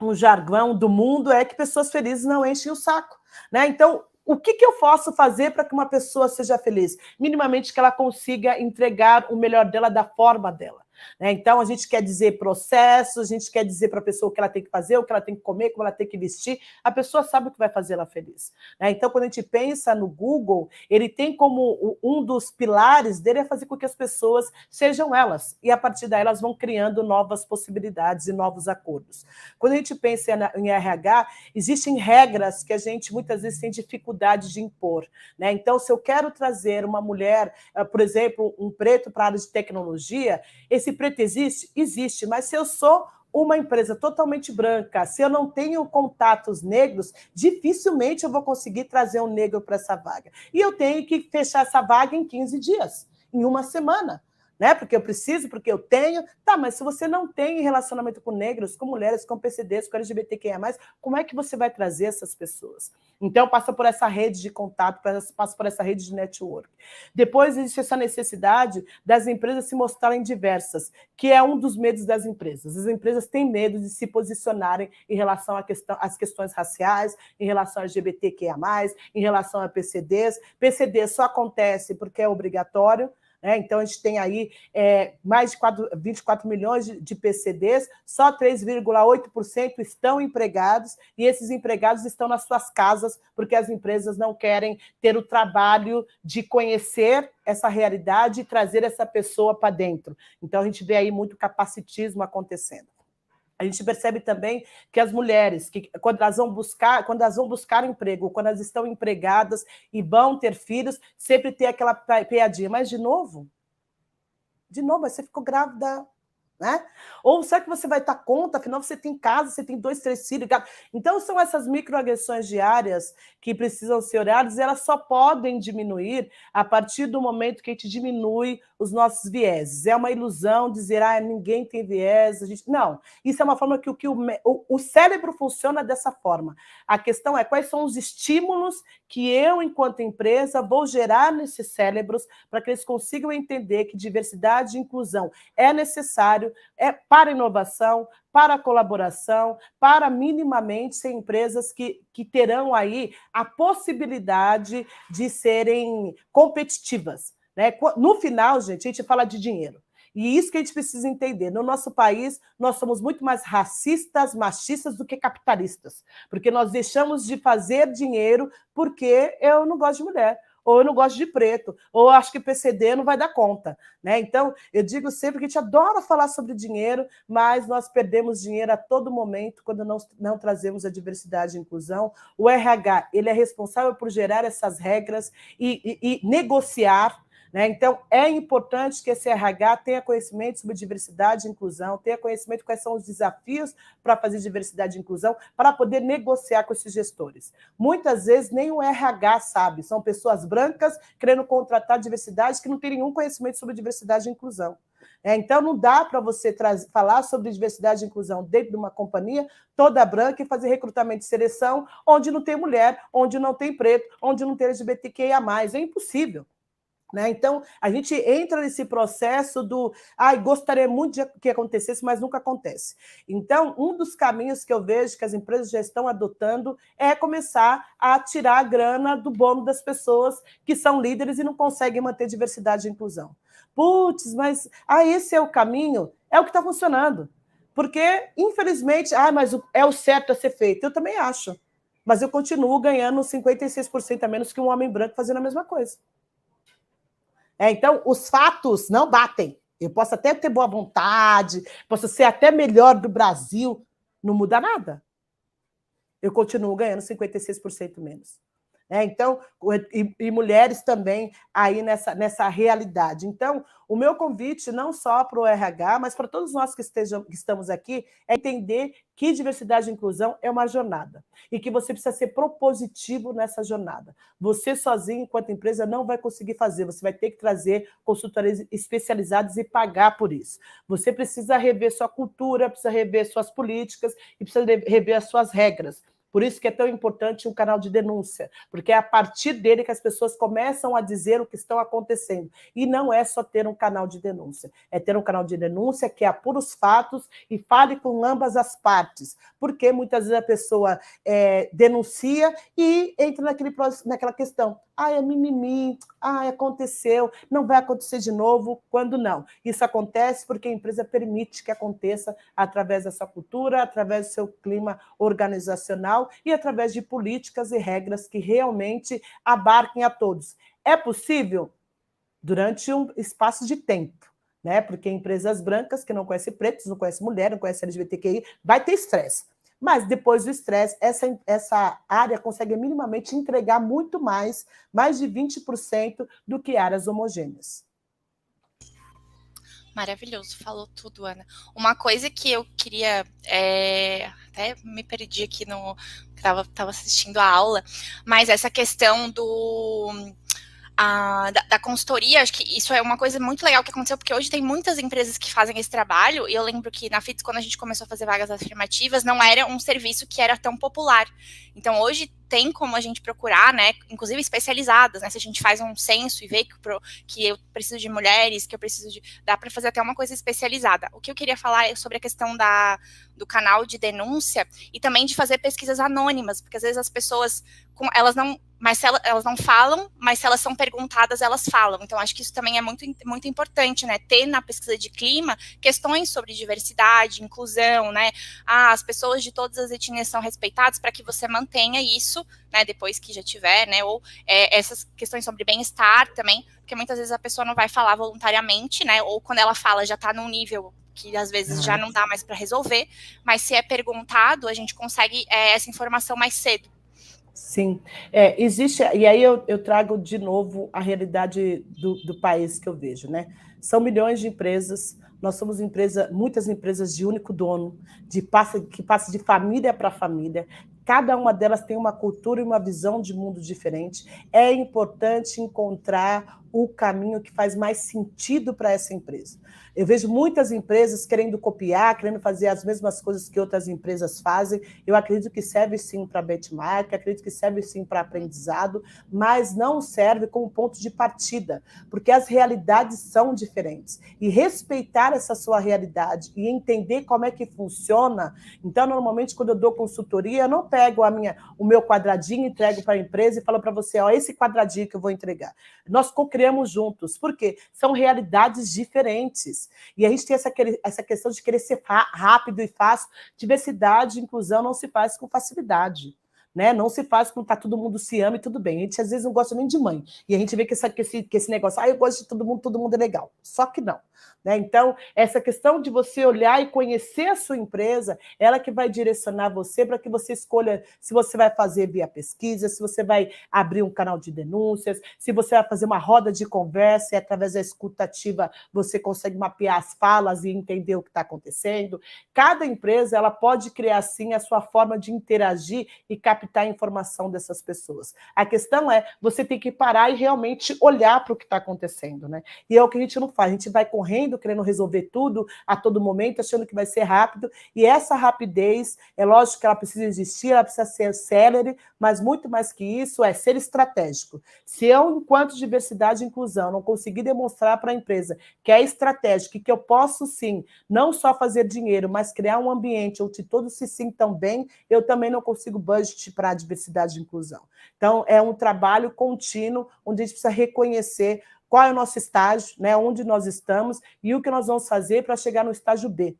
um jargão do mundo, é que pessoas felizes não enchem o saco, né? Então, o que eu posso fazer para que uma pessoa seja feliz? Minimamente que ela consiga entregar o melhor dela da forma dela. Né? Então, a gente quer dizer processos, a gente quer dizer para a pessoa o que ela tem que fazer, o que ela tem que comer, como ela tem que vestir. A pessoa sabe o que vai fazer ela feliz. Né? Então, quando a gente pensa no Google, ele tem como um dos pilares dele é fazer com que as pessoas sejam elas. E, a partir daí, elas vão criando novas possibilidades e novos acordos. Quando a gente pensa em RH, existem regras que a gente, muitas vezes, tem dificuldade de impor. Né? Então, se eu quero trazer uma mulher, por exemplo, um preto para a área de tecnologia, esse preto existe? Existe, mas se eu sou uma empresa totalmente branca, se eu não tenho contatos negros, dificilmente eu vou conseguir trazer um negro para essa vaga. E eu tenho que fechar essa vaga em 15 dias, em uma semana. Né? Porque eu preciso, porque eu tenho. Tá, mas se você não tem relacionamento com negros, com mulheres, com PCDs, com LGBTQIA+, como é que você vai trazer essas pessoas? Então, passa por essa rede de contato, passa por essa rede de network. Depois, existe essa necessidade das empresas se mostrarem diversas, que é um dos medos das empresas. As empresas têm medo de se posicionarem em relação às questões raciais, em relação a LGBTQIA+, em relação a PCDs. PCD só acontece porque é obrigatório. Então, a gente tem aí mais de 24 milhões de PCDs, só 3,8% estão empregados, e esses empregados estão nas suas casas, porque as empresas não querem ter o trabalho de conhecer essa realidade e trazer essa pessoa para dentro. Então, a gente vê aí muito capacitismo acontecendo. A gente percebe também que as mulheres, que quando elas vão buscar emprego, quando elas estão empregadas e vão ter filhos, sempre tem aquela piadinha, mas de novo, você ficou grávida, né? Ou será que você vai dar conta? Afinal, você tem casa, você tem 2, 3 filhos. Então, são essas microagressões diárias que precisam ser olhadas, e elas só podem diminuir a partir do momento que a gente diminui os nossos vieses. É uma ilusão dizer, ninguém tem viés. Não, isso é uma forma que o cérebro funciona dessa forma. A questão é quais são os estímulos que eu, enquanto empresa, vou gerar nesses cérebros para que eles consigam entender que diversidade e inclusão é necessário, para a inovação, para a colaboração, para minimamente ser empresas que terão aí a possibilidade de serem competitivas. Né? No final, gente, a gente fala de dinheiro. E isso que a gente precisa entender. No nosso país, nós somos muito mais racistas, machistas do que capitalistas, porque nós deixamos de fazer dinheiro porque eu não gosto de mulher, ou eu não gosto de preto, ou acho que PCD não vai dar conta. Né? Então, eu digo sempre que a gente adora falar sobre dinheiro, mas nós perdemos dinheiro a todo momento quando não trazemos a diversidade e inclusão. O RH ele é responsável por gerar essas regras e negociar. Né? Então, é importante que esse RH tenha conhecimento sobre diversidade e inclusão, tenha conhecimento de quais são os desafios para fazer diversidade e inclusão, para poder negociar com esses gestores. Muitas vezes, nem o RH sabe, são pessoas brancas querendo contratar diversidade que não têm nenhum conhecimento sobre diversidade e inclusão. Então, não dá para você falar sobre diversidade e inclusão dentro de uma companhia toda branca e fazer recrutamento e seleção onde não tem mulher, onde não tem preto, onde não tem LGBTQIA+. É impossível. Né? Então, a gente entra nesse processo do gostaria muito de que acontecesse, mas nunca acontece. Então, um dos caminhos que eu vejo que as empresas já estão adotando é começar a tirar a grana do bônus das pessoas que são líderes e não conseguem manter diversidade e inclusão. Putz, mas esse é o caminho? É o que está funcionando. Porque, infelizmente, mas é o certo a ser feito. Eu também acho. Mas eu continuo ganhando 56% a menos que um homem branco fazendo a mesma coisa. Então, os fatos não batem. Eu posso até ter boa vontade, posso ser até melhor do Brasil, não muda nada. Eu continuo ganhando 56% menos. Então, e mulheres também aí nessa realidade. Então, o meu convite, não só para o RH, mas para todos nós que estamos aqui, é entender que diversidade e inclusão é uma jornada e que você precisa ser propositivo nessa jornada. Você sozinho, enquanto empresa, não vai conseguir fazer, você vai ter que trazer consultorias especializadas e pagar por isso. Você precisa rever sua cultura, precisa rever suas políticas e precisa rever as suas regras. Por isso que é tão importante um canal de denúncia, porque é a partir dele que as pessoas começam a dizer o que estão acontecendo. E não é só ter um canal de denúncia, é ter um canal de denúncia que apura os fatos e fale com ambas as partes, porque muitas vezes a pessoa denuncia e entra naquela questão. é mimimi, aconteceu, não vai acontecer de novo, quando não. Isso acontece porque a empresa permite que aconteça através da sua cultura, através do seu clima organizacional e através de políticas e regras que realmente abarquem a todos. É possível durante um espaço de tempo, né? Porque empresas brancas que não conhecem pretos, não conhecem mulher, não conhecem LGBTQI, vai ter estresse. Mas depois do estresse, essa área consegue minimamente entregar muito mais de 20% do que áreas homogêneas. Maravilhoso, falou tudo, Ana. Uma coisa que eu queria, até me perdi aqui no, estava assistindo a aula, mas essa questão da consultoria, acho que isso é uma coisa muito legal que aconteceu, porque hoje tem muitas empresas que fazem esse trabalho, e eu lembro que na FITS, quando a gente começou a fazer vagas afirmativas, não era um serviço que era tão popular. Então, hoje tem como a gente procurar, né, inclusive especializadas, né, se a gente faz um censo e vê que eu preciso de mulheres, que eu preciso de... dá para fazer até uma coisa especializada. O que eu queria falar é sobre a questão do canal de denúncia e também de fazer pesquisas anônimas, porque às vezes as pessoas, elas não... mas se elas não falam, mas se elas são perguntadas, elas falam. Então, acho que isso também é muito, muito importante, né? Ter na pesquisa de clima questões sobre diversidade, inclusão, né? As pessoas de todas as etnias são respeitadas para que você mantenha isso, né? Depois que já tiver, né? Ou essas questões sobre bem-estar também, porque muitas vezes a pessoa não vai falar voluntariamente, né? Ou quando ela fala, já está num nível que às vezes já não dá mais para resolver, mas se é perguntado, a gente consegue essa informação mais cedo. Sim, existe, e aí eu trago de novo a realidade do país que eu vejo, né? São milhões de empresas, nós somos muitas empresas de único dono, que passa de família para família, cada uma delas tem uma cultura e uma visão de mundo diferente. É importante encontrar o caminho que faz mais sentido para essa empresa. Eu vejo muitas empresas querendo copiar, querendo fazer as mesmas coisas que outras empresas fazem. Eu acredito que serve sim para benchmark, acredito que serve sim para aprendizado, mas não serve como ponto de partida, porque as realidades são diferentes. E respeitar essa sua realidade e entender como é que funciona. Então, normalmente, quando eu dou consultoria, eu não pego o meu quadradinho, entrego para a empresa e falo para você, esse quadradinho que eu vou entregar. Nós co-criamos juntos, porque são realidades diferentes. E a gente tem essa questão de querer ser rápido e fácil. Diversidade e inclusão não se faz com facilidade. Né? Não se faz quando todo mundo se ama e tudo bem. A gente às vezes não gosta nem de mãe. E a gente vê que esse negócio, eu gosto de todo mundo é legal. Só que não. Né? Então, essa questão de você olhar e conhecer a sua empresa, ela que vai direcionar você para que você escolha se você vai fazer via pesquisa, se você vai abrir um canal de denúncias, se você vai fazer uma roda de conversa e através da escutativa você consegue mapear as falas e entender o que está acontecendo. Cada empresa ela pode criar, sim, a sua forma de interagir e captar a informação dessas pessoas. A questão é, você tem que parar e realmente olhar para o que está acontecendo. Né? E é o que a gente não faz, a gente vai correndo, querendo resolver tudo a todo momento, achando que vai ser rápido, e essa rapidez, é lógico que ela precisa existir, ela precisa ser célere, mas muito mais que isso é ser estratégico. Se eu, enquanto diversidade e inclusão, não conseguir demonstrar para a empresa que é estratégico e que eu posso, sim, não só fazer dinheiro, mas criar um ambiente onde todos se sintam bem, eu também não consigo budget para a diversidade e inclusão. Então, é um trabalho contínuo, onde a gente precisa reconhecer qual é o nosso estágio, né, onde nós estamos e o que nós vamos fazer para chegar no estágio B.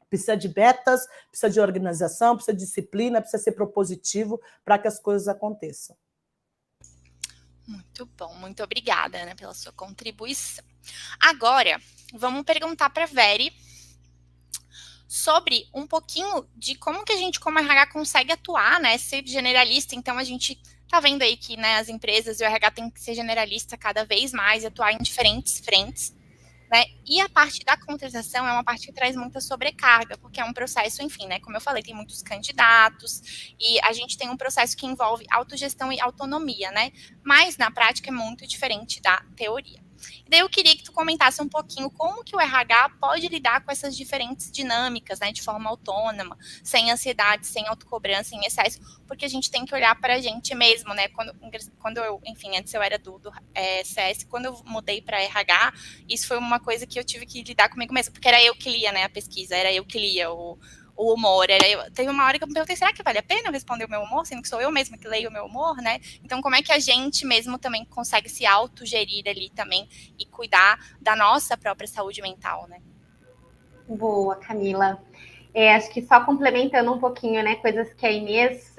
Precisa de metas, precisa de organização, precisa de disciplina, precisa ser propositivo para que as coisas aconteçam. Muito bom, muito obrigada, Ana, pela sua contribuição. Agora, vamos perguntar para a Veri sobre um pouquinho de como que a gente, como RH, consegue atuar, né, ser generalista. Então, a gente tá vendo aí que, né, as empresas e o RH tem que ser generalista cada vez mais e atuar em diferentes frentes, né? E a parte da contratação é uma parte que traz muita sobrecarga, porque é um processo, enfim, né, como eu falei, tem muitos candidatos e a gente tem um processo que envolve autogestão e autonomia, né? Mas, na prática, é muito diferente da teoria. E daí eu queria que tu comentasse um pouquinho como que o RH pode lidar com essas diferentes dinâmicas, né, de forma autônoma, sem ansiedade, sem autocobrança em excesso, porque a gente tem que olhar para a gente mesmo, né, quando eu, enfim, antes eu era do CS, quando eu mudei para RH, isso foi uma coisa que eu tive que lidar comigo mesmo, porque era eu que lia, né, a pesquisa, era eu que lia o humor. Teve uma hora que eu me perguntei, será que vale a pena eu responder o meu humor, sendo que sou eu mesma que leio o meu humor, né? Então, como é que a gente mesmo também consegue se autogerir ali também e cuidar da nossa própria saúde mental, né? Boa, Camila. Acho que só complementando um pouquinho, né, coisas que a Inês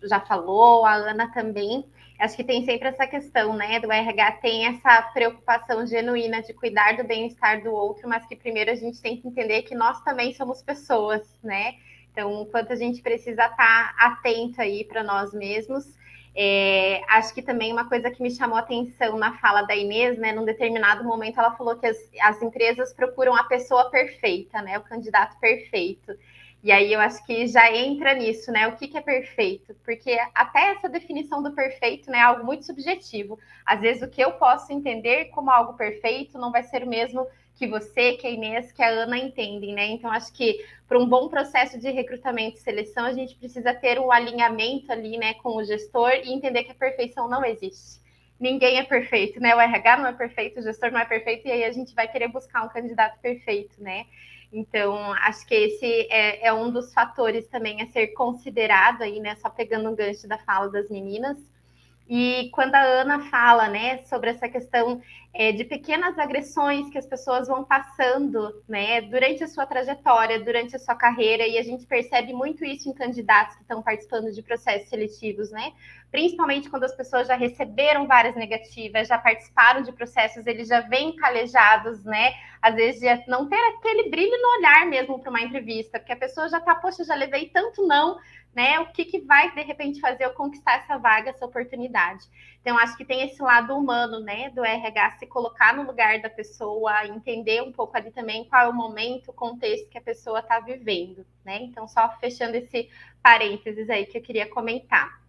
já falou, a Ana também. Acho que tem sempre essa questão, né, do RH tem essa preocupação genuína de cuidar do bem-estar do outro, mas que primeiro a gente tem que entender que nós também somos pessoas, né? Então, o quanto a gente precisa estar atento aí para nós mesmos. Acho que também uma coisa que me chamou a atenção na fala da Inês, né, num determinado momento ela falou que as empresas procuram a pessoa perfeita, né, o candidato perfeito. E aí eu acho que já entra nisso, né? O que é perfeito? Porque até essa definição do perfeito, né, é algo muito subjetivo. Às vezes o que eu posso entender como algo perfeito não vai ser o mesmo que você, que a Inês, que a Ana entendem, né? Então acho que para um bom processo de recrutamento e seleção, a gente precisa ter um alinhamento ali, né, com o gestor e entender que a perfeição não existe. Ninguém é perfeito, né? O RH não é perfeito, o gestor não é perfeito, e aí a gente vai querer buscar um candidato perfeito, né? Então, acho que esse é um dos fatores também a ser considerado aí, né? Só pegando um gancho da fala das meninas. E quando a Ana fala, né, sobre essa questão de pequenas agressões que as pessoas vão passando, né, durante a sua trajetória, durante a sua carreira, e a gente percebe muito isso em candidatos que estão participando de processos seletivos, né, principalmente quando as pessoas já receberam várias negativas, já participaram de processos, eles já vêm calejados, né, às vezes de não ter aquele brilho no olhar mesmo para uma entrevista, porque a pessoa já está, poxa, já levei tanto não, né? O que vai, de repente, fazer eu conquistar essa vaga, essa oportunidade? Então, acho que tem esse lado humano, né, do RH, se colocar no lugar da pessoa, entender um pouco ali também qual é o momento, o contexto que a pessoa está vivendo, né? Então, só fechando esse parênteses aí que eu queria comentar.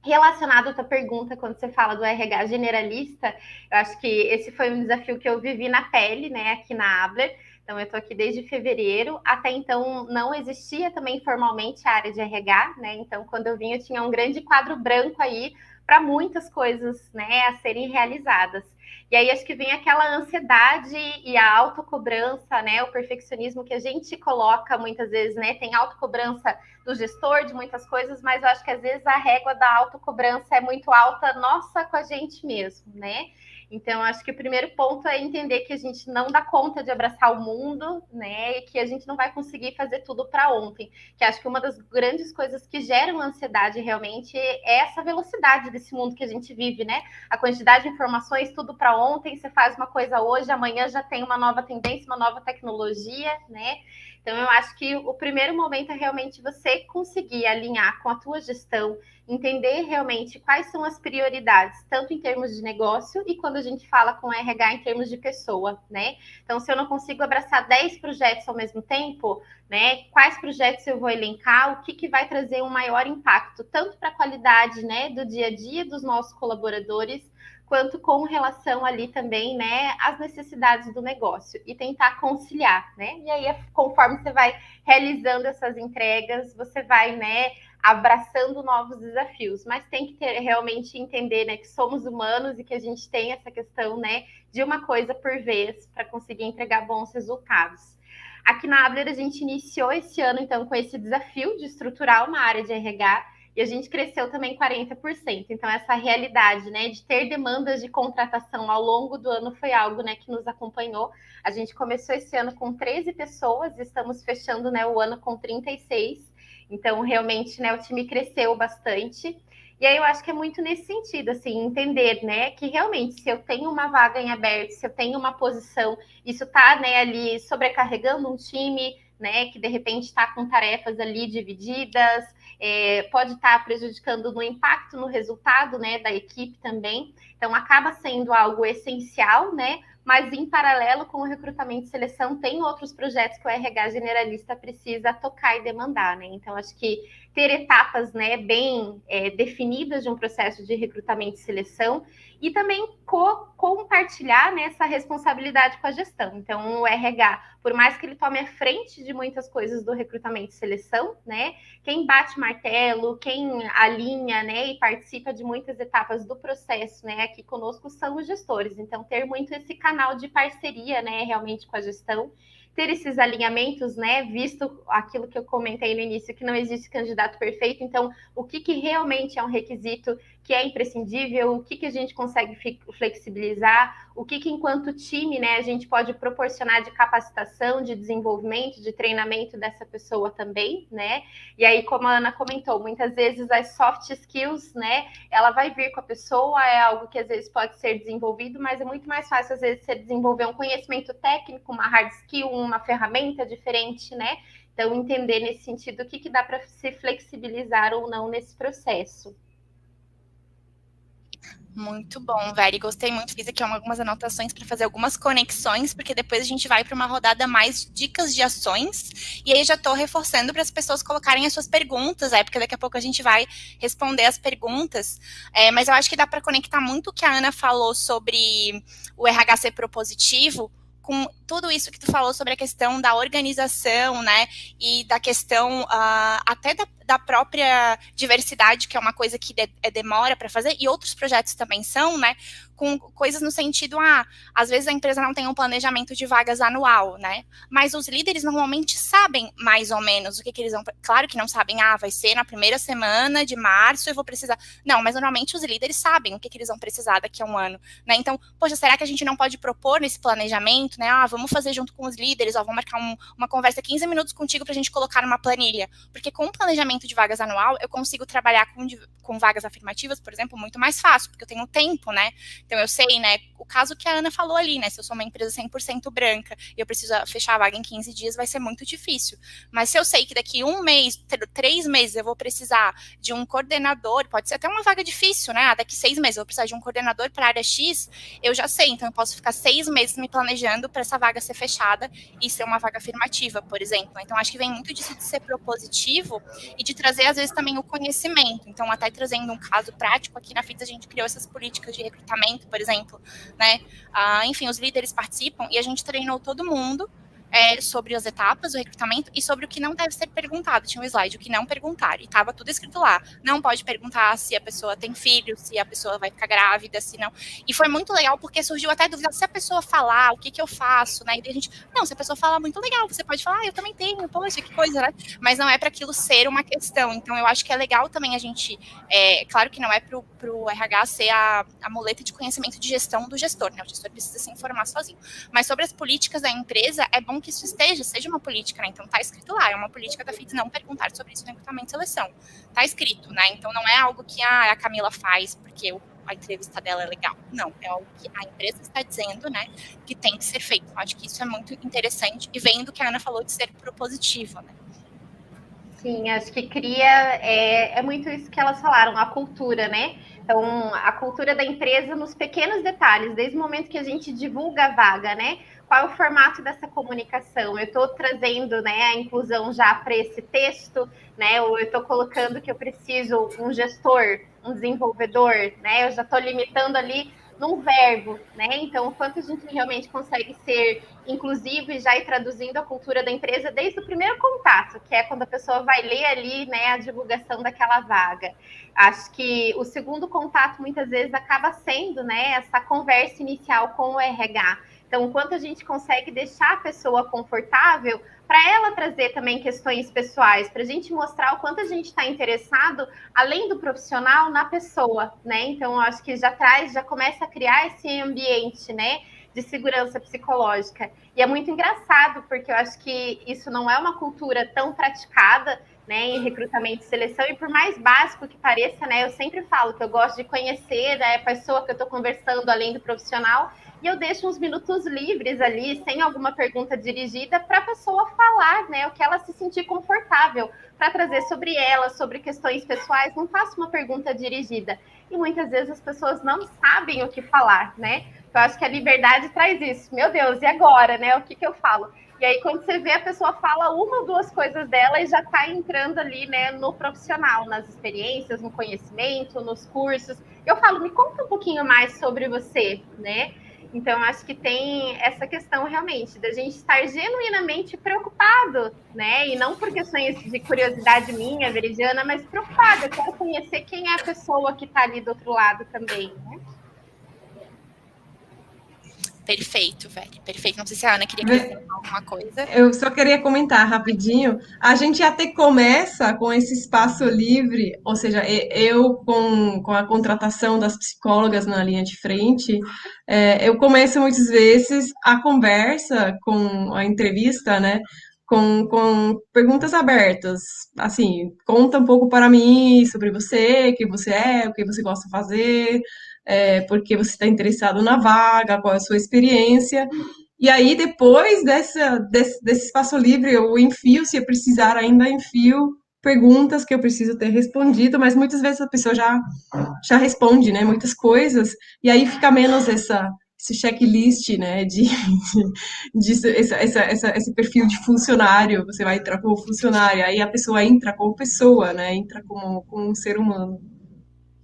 Relacionado à tua pergunta, quando você fala do RH generalista, eu acho que esse foi um desafio que eu vivi na pele, né, aqui na Abler. Então, eu estou aqui desde fevereiro. Até então, não existia também formalmente a área de RH, né? Então, quando eu vim, eu tinha um grande quadro branco aí para muitas coisas, né, a serem realizadas. E aí, acho que vem aquela ansiedade e a autocobrança, né, o perfeccionismo que a gente coloca muitas vezes, né? Tem autocobrança do gestor de muitas coisas, mas eu acho que às vezes a régua da autocobrança é muito alta, nossa, com a gente mesmo, né? Então, acho que o primeiro ponto é entender que a gente não dá conta de abraçar o mundo, né? E que a gente não vai conseguir fazer tudo para ontem. Que acho que uma das grandes coisas que geram ansiedade realmente é essa velocidade desse mundo que a gente vive, né? A quantidade de informações, tudo para ontem, você faz uma coisa hoje, amanhã já tem uma nova tendência, uma nova tecnologia, né? Então, eu acho que o primeiro momento é realmente você conseguir alinhar com a tua gestão, entender realmente quais são as prioridades, tanto em termos de negócio e quando a gente fala com RH em termos de pessoa, né? Então, se eu não consigo abraçar 10 projetos ao mesmo tempo, né? Quais projetos eu vou elencar, o que vai trazer um maior impacto, tanto para a qualidade, né, do dia a dia dos nossos colaboradores, quanto com relação ali também, né, às necessidades do negócio e tentar conciliar, né? E aí, conforme você vai realizando essas entregas, você vai, né, abraçando novos desafios, mas tem que ter, realmente entender, né, que somos humanos e que a gente tem essa questão, né, de uma coisa por vez para conseguir entregar bons resultados. Aqui na Abler, a gente iniciou esse ano, então, com esse desafio de estruturar uma área de RH e a gente cresceu também 40%. Então, essa realidade, né, de ter demandas de contratação ao longo do ano foi algo, né, que nos acompanhou. A gente começou esse ano com 13 pessoas, estamos fechando, né, o ano com 36. Então, realmente, né, o time cresceu bastante. E aí eu acho que é muito nesse sentido, assim, entender, né, que realmente se eu tenho uma vaga em aberto, se eu tenho uma posição, isso tá, né, ali sobrecarregando um time, né, que de repente está com tarefas ali divididas, pode estar prejudicando no impacto no resultado, né, da equipe também. Então acaba sendo algo essencial, né, mas em paralelo com o recrutamento e seleção tem outros projetos que o RH generalista precisa tocar e demandar, né? Então acho que ter etapas, né, bem definidas de um processo de recrutamento e seleção e também compartilhar, né, essa responsabilidade com a gestão. Então o RH, por mais que ele tome a frente de muitas coisas do recrutamento e seleção, né, quem bate o martelo, quem alinha, né, e participa de muitas etapas do processo, né, aqui conosco são os gestores. Então ter muito esse canal de parceria, né, realmente com a gestão ter esses alinhamentos, né? Visto aquilo que eu comentei no início, que não existe candidato perfeito. Então, o que realmente é um requisito que é imprescindível, o que a gente consegue flexibilizar, o que enquanto time, né, a gente pode proporcionar de capacitação, de desenvolvimento, de treinamento dessa pessoa também, né? E aí, como a Ana comentou, muitas vezes as soft skills, né, ela vai vir com a pessoa, é algo que às vezes pode ser desenvolvido, mas é muito mais fácil às vezes você desenvolver um conhecimento técnico, uma hard skill, uma ferramenta diferente, né? Então, entender nesse sentido o que dá para se flexibilizar ou não nesse processo. Muito bom, Veri. Gostei muito. Fiz aqui algumas anotações para fazer algumas conexões, porque depois a gente vai para uma rodada mais dicas de ações. E aí já estou reforçando para as pessoas colocarem as suas perguntas, porque daqui a pouco a gente vai responder as perguntas. Mas eu acho que dá para conectar muito o que a Ana falou sobre o RH ser propositivo com tudo isso que tu falou sobre a questão da organização, né, e da questão até da própria diversidade, que é uma coisa que demora para fazer, e outros projetos também são, né, com coisas no sentido, às vezes a empresa não tem um planejamento de vagas anual, né, mas os líderes normalmente sabem mais ou menos o que eles vão, claro que não sabem, vai ser na primeira semana de março eu vou precisar, não, mas normalmente os líderes sabem o que eles vão precisar daqui a um ano, né, então, poxa, será que a gente não pode propor nesse planejamento, né, vamos fazer junto com os líderes, vamos marcar uma conversa 15 minutos contigo pra gente colocar numa planilha, porque com o planejamento de vagas anual, eu consigo trabalhar com vagas afirmativas, por exemplo, muito mais fácil, porque eu tenho tempo, né, então eu sei, né, o caso que a Ana falou ali, né, se eu sou uma empresa 100% branca e eu preciso fechar a vaga em 15 dias, vai ser muito difícil, mas se eu sei que daqui 1 mês, 3 meses eu vou precisar de um coordenador, pode ser até uma vaga difícil, né, daqui 6 meses eu vou precisar de um coordenador para a área X, eu já sei, então eu posso ficar 6 meses me planejando para essa vaga ser fechada e ser uma vaga afirmativa, por exemplo. Então, acho que vem muito disso de ser propositivo e de trazer, às vezes, também o conhecimento. Então, até trazendo um caso prático, aqui na FITS a gente criou essas políticas de recrutamento, por exemplo, né? Enfim, os líderes participam e a gente treinou todo mundo sobre as etapas do recrutamento e sobre o que não deve ser perguntado. Tinha um slide, o que não perguntar, e estava tudo escrito lá. Não pode perguntar se a pessoa tem filho, se a pessoa vai ficar grávida, se não. E foi muito legal, porque surgiu até dúvida, se a pessoa falar, o que eu faço, né? E daí a gente, não, se a pessoa falar, muito legal, você pode falar, eu também tenho, poxa, que coisa, né? Mas não é para aquilo ser uma questão. Então, eu acho que é legal também a gente, claro que não é para o RH ser a muleta de conhecimento de gestão do gestor, né? O gestor precisa se informar sozinho. Mas sobre as políticas da empresa, é bom que isso seja uma política, né? Então tá escrito lá, é uma política da FITS não perguntar sobre isso no recrutamento e seleção. Tá escrito, né? Então não é algo que a Camila faz porque a entrevista dela é legal. Não, é algo que a empresa está dizendo, né, que tem que ser feito. Eu acho que isso é muito interessante e vem do que a Ana falou de ser propositivo, né? Sim, acho que é muito isso que elas falaram, a cultura, né? Então, a cultura da empresa nos pequenos detalhes, desde o momento que a gente divulga a vaga, né? Qual é o formato dessa comunicação? Eu estou trazendo, né, a inclusão já para esse texto, né? Ou eu estou colocando que eu preciso um gestor, um desenvolvedor, né? Eu já estou limitando ali num verbo, né? Então, o quanto a gente realmente consegue ser inclusivo e já ir traduzindo a cultura da empresa desde o primeiro contato, que é quando a pessoa vai ler ali, né, a divulgação daquela vaga. Acho que o segundo contato, muitas vezes, acaba sendo, né, essa conversa inicial com o RH. Então, o quanto a gente consegue deixar a pessoa confortável para ela trazer também questões pessoais, para a gente mostrar o quanto a gente está interessado, além do profissional, na pessoa, né? Então, eu acho que já começa a criar esse ambiente, né, de segurança psicológica. E é muito engraçado, porque eu acho que isso não é uma cultura tão praticada, né, em recrutamento e seleção, e por mais básico que pareça, né, eu sempre falo que eu gosto de conhecer, né, a pessoa que eu estou conversando além do profissional, e eu deixo uns minutos livres ali, sem alguma pergunta dirigida, para a pessoa falar, né, o que ela se sentir confortável, para trazer sobre ela, sobre questões pessoais, não faço uma pergunta dirigida. E muitas vezes as pessoas não sabem o que falar, né? Eu acho que a liberdade traz isso. Meu Deus, e agora, né? O que eu falo? E aí, quando você vê, a pessoa fala uma ou duas coisas dela e já está entrando ali, né, no profissional, nas experiências, no conhecimento, nos cursos. Eu falo, me conta um pouquinho mais sobre você, né? Então, acho que tem essa questão realmente da gente estar genuinamente preocupado, né? E não por questões de curiosidade minha, veridiana, mas preocupado. Eu quero conhecer quem é a pessoa que está ali do outro lado também, né? Perfeito, velho. Perfeito. Não sei se a Ana queria acrescentar alguma coisa. Eu só queria comentar rapidinho. A gente até começa com esse espaço livre, ou seja, eu com a contratação das psicólogas na linha de frente, eu começo muitas vezes a conversa com a entrevista, né? Com perguntas abertas. Assim, conta um pouco para mim sobre você, quem você é, o que você gosta de fazer, por que você está interessado na vaga, qual é a sua experiência. E aí, depois desse espaço livre, eu enfio, se eu precisar, ainda enfio perguntas que eu preciso ter respondido, mas muitas vezes a pessoa já responde, né, muitas coisas, e aí fica menos esse checklist, né, esse perfil de funcionário, você vai entrar como funcionário, aí a pessoa entra como pessoa, né, entra como um ser humano.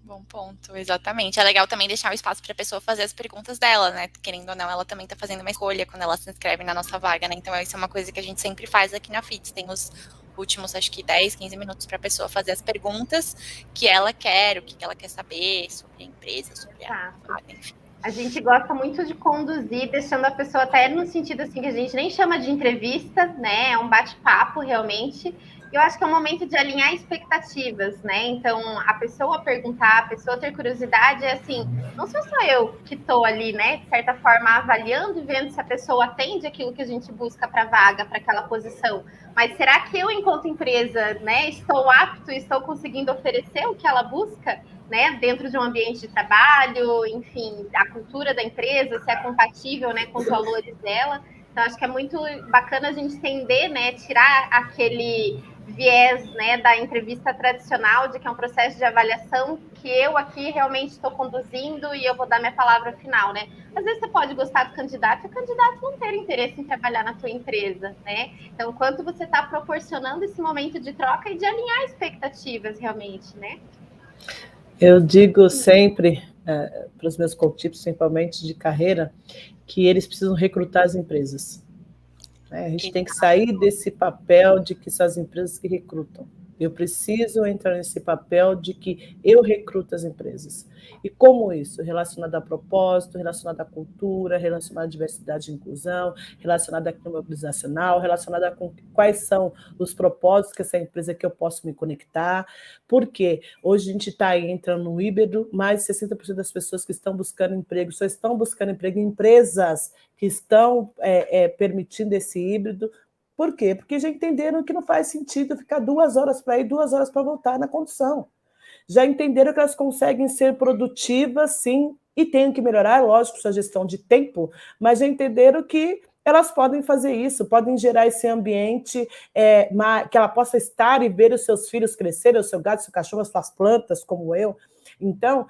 Bom ponto, exatamente. É legal também deixar o espaço para a pessoa fazer as perguntas dela, né? Querendo ou não, ela também está fazendo uma escolha quando ela se inscreve na nossa vaga, né? Então, isso é uma coisa que a gente sempre faz aqui na FITS. Tem os últimos, acho que 10, 15 minutos para a pessoa fazer as perguntas que ela quer, o que ela quer saber sobre a empresa, sobre a vaga, enfim. A gente gosta muito de conduzir, deixando a pessoa até no sentido assim que a gente nem chama de entrevista, né? É um bate-papo realmente. Eu acho que é um momento de alinhar expectativas, né? Então, a pessoa perguntar, a pessoa ter curiosidade, é assim, não sou só eu que estou ali, né? De certa forma, avaliando e vendo se a pessoa atende aquilo que a gente busca para a vaga, para aquela posição. Mas será que eu, enquanto empresa, né, estou apto, estou conseguindo oferecer o que ela busca? Né, dentro de um ambiente de trabalho, enfim, a cultura da empresa, se é compatível, né, com os valores dela. Então, acho que é muito bacana a gente entender, né, tirar aquele viés, né, da entrevista tradicional, de que é um processo de avaliação que eu aqui realmente estou conduzindo e eu vou dar minha palavra final, né. Às vezes você pode gostar do candidato e o candidato não ter interesse em trabalhar na tua empresa, né. Então, quanto você está proporcionando esse momento de troca e de alinhar expectativas realmente, né. Eu digo sempre para os meus co-tips, principalmente de carreira, que eles precisam recrutar as empresas. A gente tem que sair desse papel de que são as empresas que recrutam. Eu preciso entrar nesse papel de que eu recruto as empresas. E como isso? Relacionado a propósito, relacionado à cultura, relacionado à diversidade e inclusão, relacionado à clima organizacional, relacionado a quais são os propósitos que essa empresa que eu posso me conectar. Porque hoje a gente está entrando no híbrido, mais de 60% das pessoas que estão buscando emprego só estão buscando emprego em empresas que estão permitindo esse híbrido. Por quê? Porque já entenderam que não faz sentido ficar 2 horas para ir, 2 horas para voltar na condução. Já entenderam que elas conseguem ser produtivas, sim, e têm que melhorar, lógico, sua gestão de tempo, mas já entenderam que elas podem fazer isso, podem gerar esse ambiente que ela possa estar e ver os seus filhos crescerem, o seu gato, o seu cachorro, as suas plantas, como eu. Então,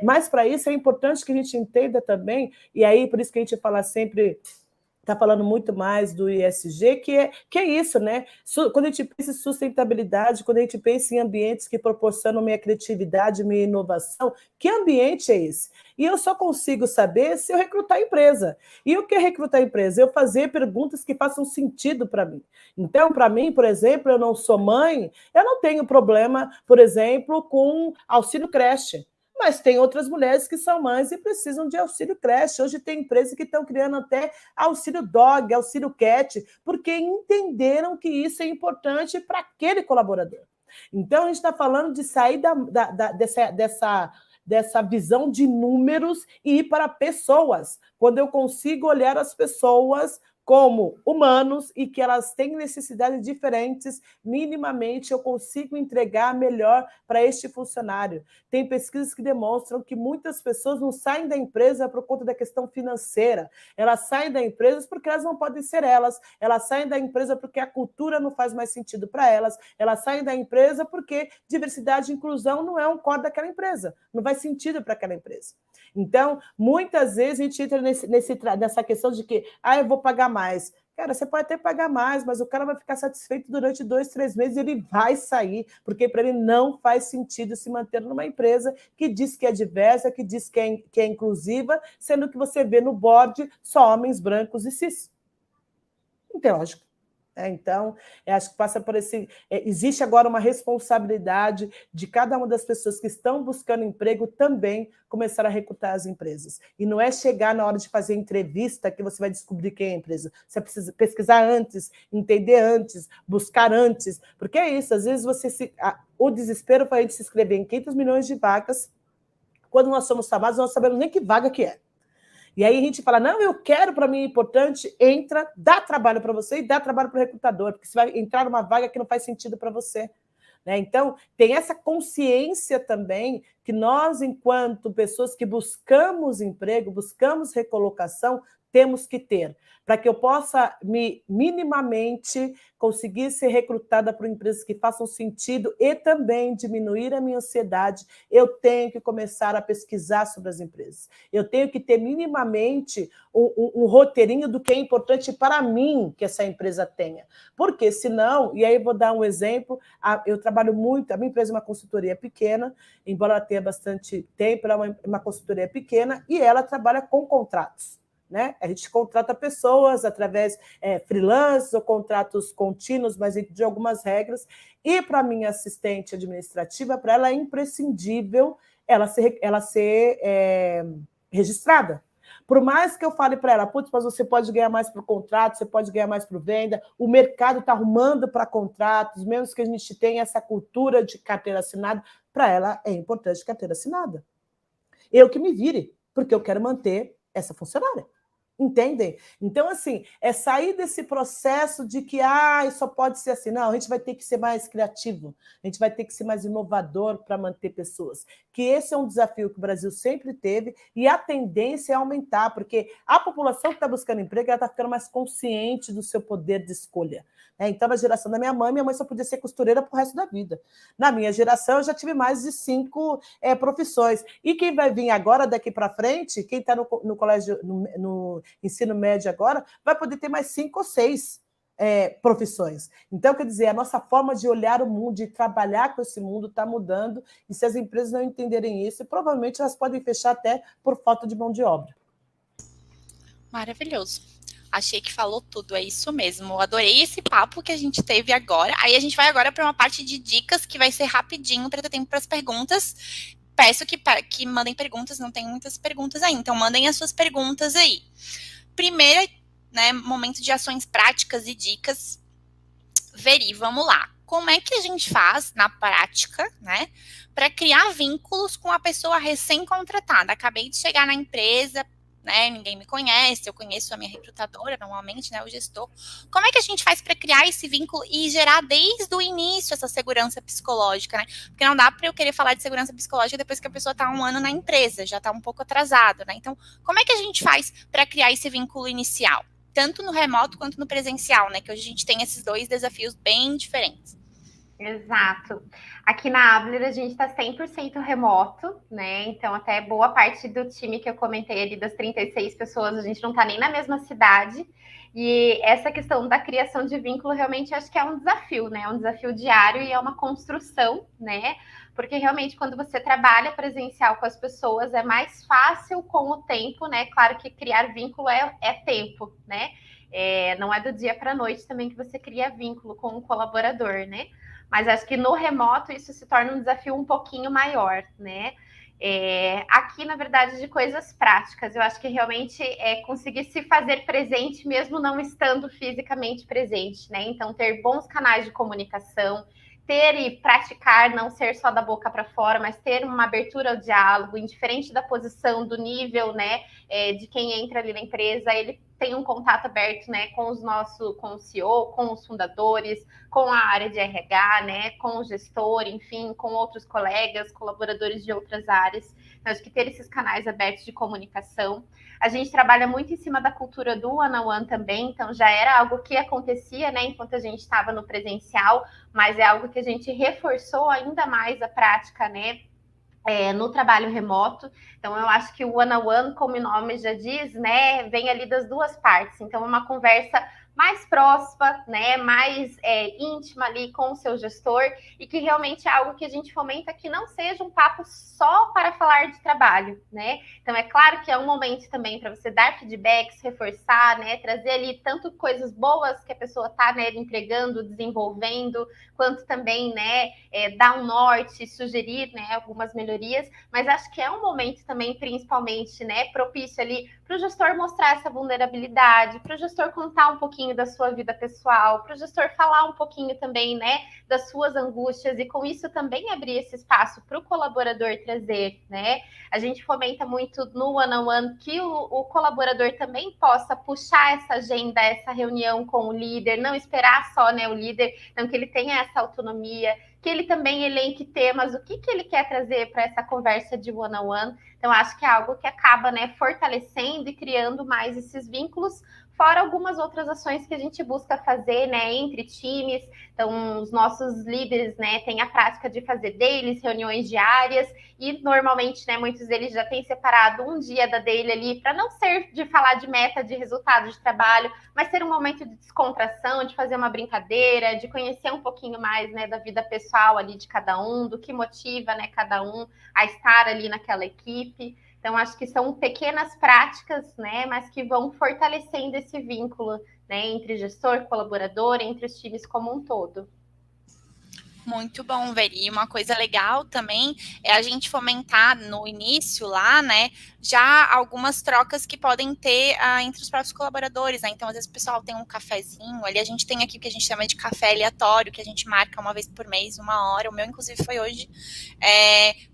mas para isso é importante que a gente entenda também, e aí por isso que a gente fala sempre... Está falando muito mais do ESG, que é isso, né? Quando a gente pensa em sustentabilidade, quando a gente pensa em ambientes que proporcionam minha criatividade, minha inovação, que ambiente é esse? E eu só consigo saber se eu recrutar a empresa. E o que é recrutar a empresa? Eu fazer perguntas que façam sentido para mim. Então, para mim, por exemplo, eu não sou mãe, eu não tenho problema, por exemplo, com auxílio creche. Mas tem outras mulheres que são mães e precisam de auxílio creche. Hoje tem empresas que estão criando até auxílio dog, auxílio cat, porque entenderam que isso é importante para aquele colaborador. Então, a gente está falando de sair dessa visão de números e ir para pessoas. Quando eu consigo olhar as pessoas como humanos e que elas têm necessidades diferentes, minimamente eu consigo entregar melhor para este funcionário. Tem pesquisas que demonstram que muitas pessoas não saem da empresa por conta da questão financeira, elas saem da empresa porque elas não podem ser elas saem da empresa porque a cultura não faz mais sentido para elas saem da empresa porque diversidade e inclusão não é um core daquela empresa, não faz sentido para aquela empresa. Então, muitas vezes a gente entra nessa questão de que eu vou pagar mais. Cara, você pode até pagar mais, mas o cara vai ficar satisfeito durante 2, 3 meses e ele vai sair, porque para ele não faz sentido se manter numa empresa que diz que é diversa, que diz que é inclusiva, sendo que você vê no board só homens brancos e cis. Não tem lógica. Então, eu acho que passa por esse... existe agora uma responsabilidade de cada uma das pessoas que estão buscando emprego também começar a recrutar as empresas. E não é chegar na hora de fazer entrevista que você vai descobrir quem é a empresa. Você precisa pesquisar antes, entender antes, buscar antes. Porque é isso, às vezes o desespero para a gente se inscrever em 500 milhões de vagas, quando nós somos chamados, nós não sabemos nem que vaga que é. E aí a gente fala, não, eu quero, para mim é importante, entra, dá trabalho para você e dá trabalho para o recrutador, porque você vai entrar numa vaga que não faz sentido para você. Né? Então, tem essa consciência também que nós, enquanto pessoas que buscamos emprego, buscamos recolocação, temos que ter, para que eu possa minimamente conseguir ser recrutada por empresas que façam sentido e também diminuir a minha ansiedade, eu tenho que começar a pesquisar sobre as empresas. Eu tenho que ter minimamente um roteirinho do que é importante para mim que essa empresa tenha. Porque senão, e aí eu vou dar um exemplo, eu trabalho muito, a minha empresa é uma consultoria pequena, embora ela tenha bastante tempo, ela é uma consultoria pequena e ela trabalha com contratos. Né? A gente contrata pessoas através freelance ou contratos contínuos, mas de algumas regras. E para a minha assistente administrativa, para ela é imprescindível ela ser registrada. Por mais que eu fale para ela, putz, mas você pode ganhar mais para o contrato, você pode ganhar mais para o venda, o mercado está arrumando para contratos, mesmo que a gente tenha essa cultura de carteira assinada, para ela é importante carteira assinada. Eu que me vire, porque eu quero manter essa funcionária. Entendem? Então, assim, é sair desse processo de que só pode ser assim. Não, a gente vai ter que ser mais criativo, a gente vai ter que ser mais inovador para manter pessoas. Que esse é um desafio que o Brasil sempre teve e a tendência é aumentar, porque a população que está buscando emprego ela está ficando mais consciente do seu poder de escolha. Então, na geração da minha mãe só podia ser costureira para o resto da vida. Na minha geração, eu já tive mais de 5 profissões. E quem vai vir agora, daqui para frente, quem está no colégio, no ensino médio agora, vai poder ter mais 5 ou 6 profissões. Então, quer dizer, a nossa forma de olhar o mundo, de trabalhar com esse mundo está mudando, e se as empresas não entenderem isso, provavelmente elas podem fechar até por falta de mão de obra. Maravilhoso. Achei que falou tudo, é isso mesmo. Eu adorei esse papo que a gente teve agora. Aí a gente vai agora para uma parte de dicas que vai ser rapidinho para ter tempo para as perguntas. Peço que mandem perguntas, não tem muitas perguntas aí, então mandem as suas perguntas aí. Primeiro, né, momento de ações práticas e dicas. Veri, vamos lá. Como é que a gente faz na prática, né, para criar vínculos com a pessoa recém-contratada? Acabei de chegar na empresa, né, ninguém me conhece, eu conheço a minha recrutadora normalmente, né, o gestor. Como é que a gente faz para criar esse vínculo e gerar desde o início essa segurança psicológica, né? Porque não dá para eu querer falar de segurança psicológica depois que a pessoa está 1 ano na empresa, já está um pouco atrasado, né? Então, como é que a gente faz para criar esse vínculo inicial? Tanto no remoto quanto no presencial, né? Que hoje a gente tem esses 2 desafios bem diferentes. Exato. Aqui na Abler a gente está 100% remoto, né? Então, até boa parte do time que eu comentei ali, das 36 pessoas, a gente não está nem na mesma cidade. E essa questão da criação de vínculo realmente acho que é um desafio, né? É um desafio diário e é uma construção, né? Porque realmente quando você trabalha presencial com as pessoas é mais fácil com o tempo, né? Claro que criar vínculo é tempo, né? Não é do dia para a noite também que você cria vínculo com o colaborador, né? Mas acho que no remoto isso se torna um desafio um pouquinho maior, né? Aqui, na verdade, de coisas práticas, eu acho que realmente é conseguir se fazer presente mesmo não estando fisicamente presente, né? Então, ter bons canais de comunicação, ter e praticar, não ser só da boca para fora, mas ter uma abertura ao diálogo, indiferente da posição, do nível, né, de quem entra ali na empresa, ele tem um contato aberto, né, com o CEO, com os fundadores, com a área de RH, né, com o gestor, enfim, com outros colegas, colaboradores de outras áreas. Então, acho que ter esses canais abertos de comunicação. A gente trabalha muito em cima da cultura do one-on-one também, então já era algo que acontecia, né, enquanto a gente estava no presencial, mas é algo que a gente reforçou ainda mais a prática, né, no trabalho remoto. Então, eu acho que o one-on-one, como o nome já diz, né, vem ali das duas partes. Então, é uma conversa mais próxima, né, mais íntima ali com o seu gestor, e que realmente é algo que a gente fomenta que não seja um papo só para falar de trabalho, né? Então é claro que é um momento também para você dar feedbacks, reforçar, né, trazer ali tanto coisas boas que a pessoa está, né, entregando, desenvolvendo, quanto também, né, dar um norte, sugerir, né, algumas melhorias, mas acho que é um momento também, principalmente, né, propício ali para o gestor mostrar essa vulnerabilidade, para o gestor contar um pouquinho da sua vida pessoal, para o gestor falar um pouquinho também, né, das suas angústias, e com isso também abrir esse espaço para o colaborador trazer, né? A gente fomenta muito no one-on-one que o colaborador também possa puxar essa agenda, essa reunião com o líder, não esperar só, né, o líder, então que ele tenha essa autonomia, que ele também elenque temas, o que ele quer trazer para essa conversa de one-on-one. Então, acho que é algo que acaba, né, fortalecendo e criando mais esses vínculos, fora algumas outras ações que a gente busca fazer, né, entre times. Então, os nossos líderes, né, têm a prática de fazer dailies, reuniões diárias, e normalmente, né, muitos deles já têm separado um dia da daily ali, para não ser de falar de meta, de resultado de trabalho, mas ser um momento de descontração, de fazer uma brincadeira, de conhecer um pouquinho mais, né, da vida pessoal ali de cada um, do que motiva, né, cada um a estar ali naquela equipe. Então, acho que são pequenas práticas, né, mas que vão fortalecendo esse vínculo, né, entre gestor, colaborador, entre os times como um todo. Muito bom, Veri. Uma coisa legal também é a gente fomentar no início lá, né, já algumas trocas que podem ter entre os próprios colaboradores, né? Então, às vezes o pessoal tem um cafezinho, ali a gente tem aqui o que a gente chama de café aleatório, que a gente marca uma vez por mês, 1 hora, o meu inclusive foi hoje,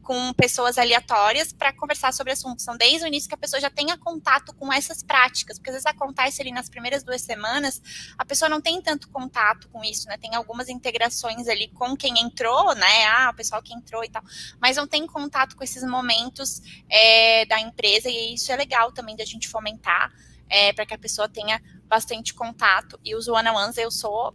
com pessoas aleatórias para conversar sobre assuntos. Então, desde o início que a pessoa já tenha contato com essas práticas, porque às vezes acontece ali nas primeiras 2 semanas, a pessoa não tem tanto contato com isso, né? Tem algumas integrações ali com quem entrou, né? O pessoal que entrou e tal, mas não tem contato com esses momentos da empresa, e isso é legal também da gente fomentar, para que a pessoa tenha bastante contato. E os one-on-ones, eu sou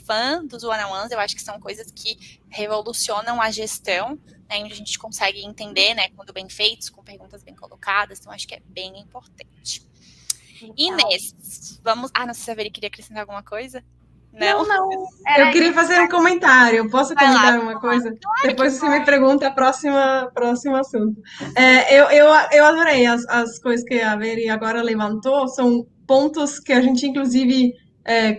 fã dos one-on-ones, eu acho que são coisas que revolucionam a gestão, né, onde a gente consegue entender, né, quando bem feitos, com perguntas bem colocadas, então acho que é bem importante. Legal. Inês, vamos... não sei se a Veri queria acrescentar alguma coisa? Não. Eu queria fazer um comentário. Posso comentar uma coisa? Claro. Depois você me pergunta próximo assunto. Eu adorei as coisas que a Veri agora levantou. São pontos que a gente, inclusive,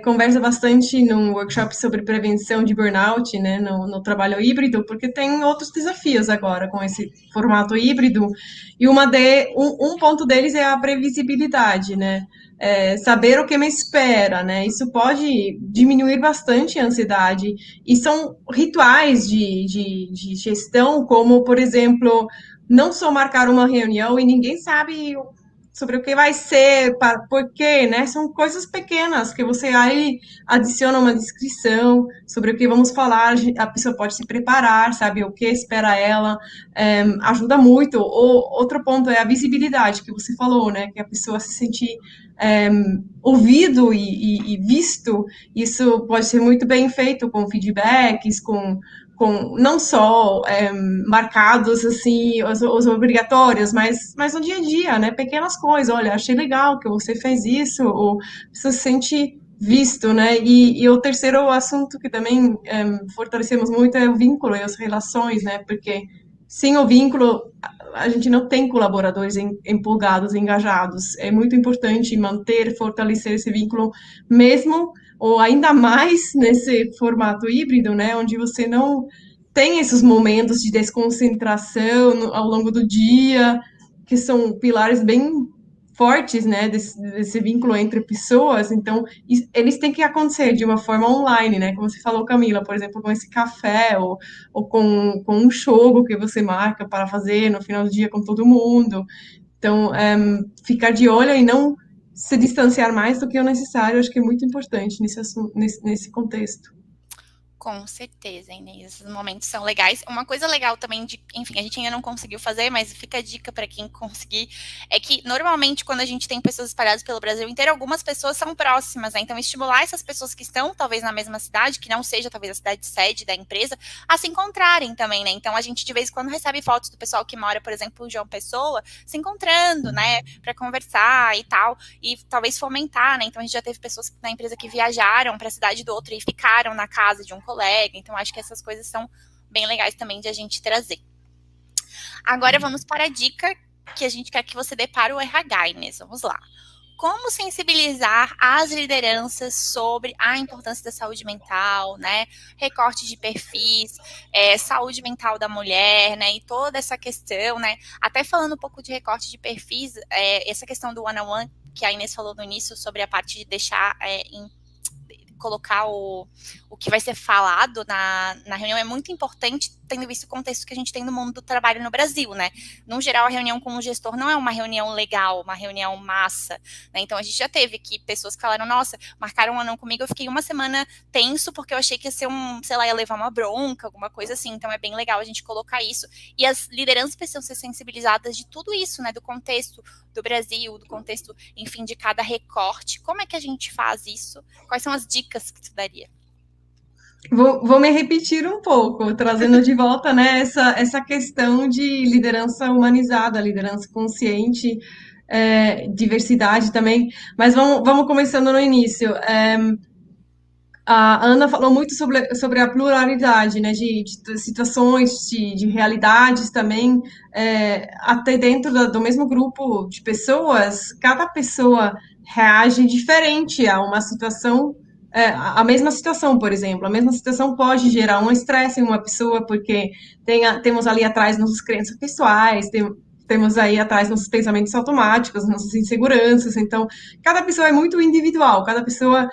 conversa bastante num workshop sobre prevenção de burnout, né, no trabalho híbrido, porque tem outros desafios agora com esse formato híbrido. E um ponto deles é a previsibilidade, né? Saber o que me espera, né? Isso pode diminuir bastante a ansiedade. E são rituais de gestão, como, por exemplo, não só marcar uma reunião e ninguém sabe sobre o que vai ser, por quê, né? São coisas pequenas que você aí adiciona uma descrição sobre o que vamos falar, a pessoa pode se preparar, sabe o que espera ela, ajuda muito. Outro ponto é a visibilidade que você falou, né? Que a pessoa se sentir ouvido e visto. Isso pode ser muito bem feito com feedbacks, com não só marcados assim os obrigatórios, mas no dia a dia, né? Pequenas coisas. Olha, achei legal que você fez isso, ou você se sente visto, né? E o terceiro assunto que também fortalecemos muito é o vínculo e as relações, né? Porque sem o vínculo a gente não tem colaboradores empolgados, engajados. É muito importante manter, fortalecer esse vínculo, mesmo ou ainda mais nesse formato híbrido, né, onde você não tem esses momentos de desconcentração ao longo do dia, que são pilares bem fortes, né, desse vínculo entre pessoas. Então, eles têm que acontecer de uma forma online, né, como você falou, Camila, por exemplo, com esse café, ou com um jogo que você marca para fazer no final do dia com todo mundo. Então, ficar de olho e não se distanciar mais do que o necessário, acho que é muito importante nesse contexto. Com certeza, Inês. Esses momentos são legais. Uma coisa legal também enfim, a gente ainda não conseguiu fazer, mas fica a dica para quem conseguir, é que normalmente quando a gente tem pessoas espalhadas pelo Brasil inteiro, algumas pessoas são próximas, né? Então estimular essas pessoas que estão talvez na mesma cidade, que não seja talvez a cidade sede da empresa, a se encontrarem também, né? Então a gente de vez em quando recebe fotos do pessoal que mora, por exemplo, em João Pessoa, se encontrando, né, para conversar e tal, e talvez fomentar, né? Então a gente já teve pessoas na empresa que viajaram para a cidade do outro e ficaram na casa de um colega, então acho que essas coisas são bem legais também de a gente trazer. Agora vamos para a dica que a gente quer que você dê para o RH, Inês. Vamos lá. Como sensibilizar as lideranças sobre a importância da saúde mental, né? Recorte de perfis, saúde mental da mulher, né? E toda essa questão, né? Até falando um pouco de recorte de perfis, essa questão do one-on-one que a Inês falou no início sobre a parte de deixar colocar o que vai ser falado na reunião é muito importante, tendo visto o contexto que a gente tem no mundo do trabalho no Brasil, né? No geral, a reunião com o gestor não é uma reunião legal, uma reunião massa, né? Então, a gente já teve aqui pessoas que falaram, nossa, marcaram um anão comigo, eu fiquei uma semana tenso, porque eu achei que ia ser sei lá, ia levar uma bronca, alguma coisa assim. Então, é bem legal a gente colocar isso. E as lideranças precisam ser sensibilizadas de tudo isso, né? Do contexto do Brasil, do contexto, enfim, de cada recorte. Como é que a gente faz isso? Quais são as dicas que tu daria? Vou me repetir um pouco, trazendo de volta, né, essa questão de liderança humanizada, liderança consciente, diversidade também. Mas vamos começando no início. A Ana falou muito sobre a pluralidade, né, de situações, de realidades também, até dentro do mesmo grupo de pessoas, cada pessoa reage diferente a uma situação, a mesma situação, por exemplo, a mesma situação pode gerar um estresse em uma pessoa, porque temos ali atrás nossas crenças pessoais, temos aí atrás nossos pensamentos automáticos, nossas inseguranças, então, cada pessoa é muito individual, cada pessoa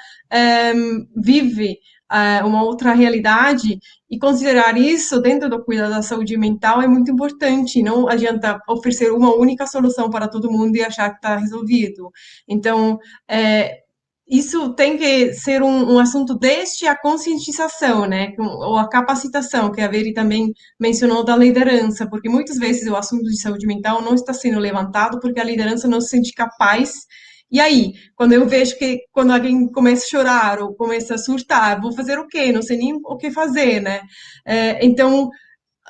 vive uma outra realidade e considerar isso dentro do cuidado da saúde mental é muito importante. Não adianta oferecer uma única solução para todo mundo e achar que está resolvido. Então, isso tem que ser um assunto desde a conscientização, né, ou a capacitação, que a Veri também mencionou da liderança, porque muitas vezes o assunto de saúde mental não está sendo levantado porque a liderança não se sente capaz. E aí, quando eu vejo que quando alguém começa a chorar ou começa a surtar, vou fazer o quê? Não sei nem o que fazer, né? Então,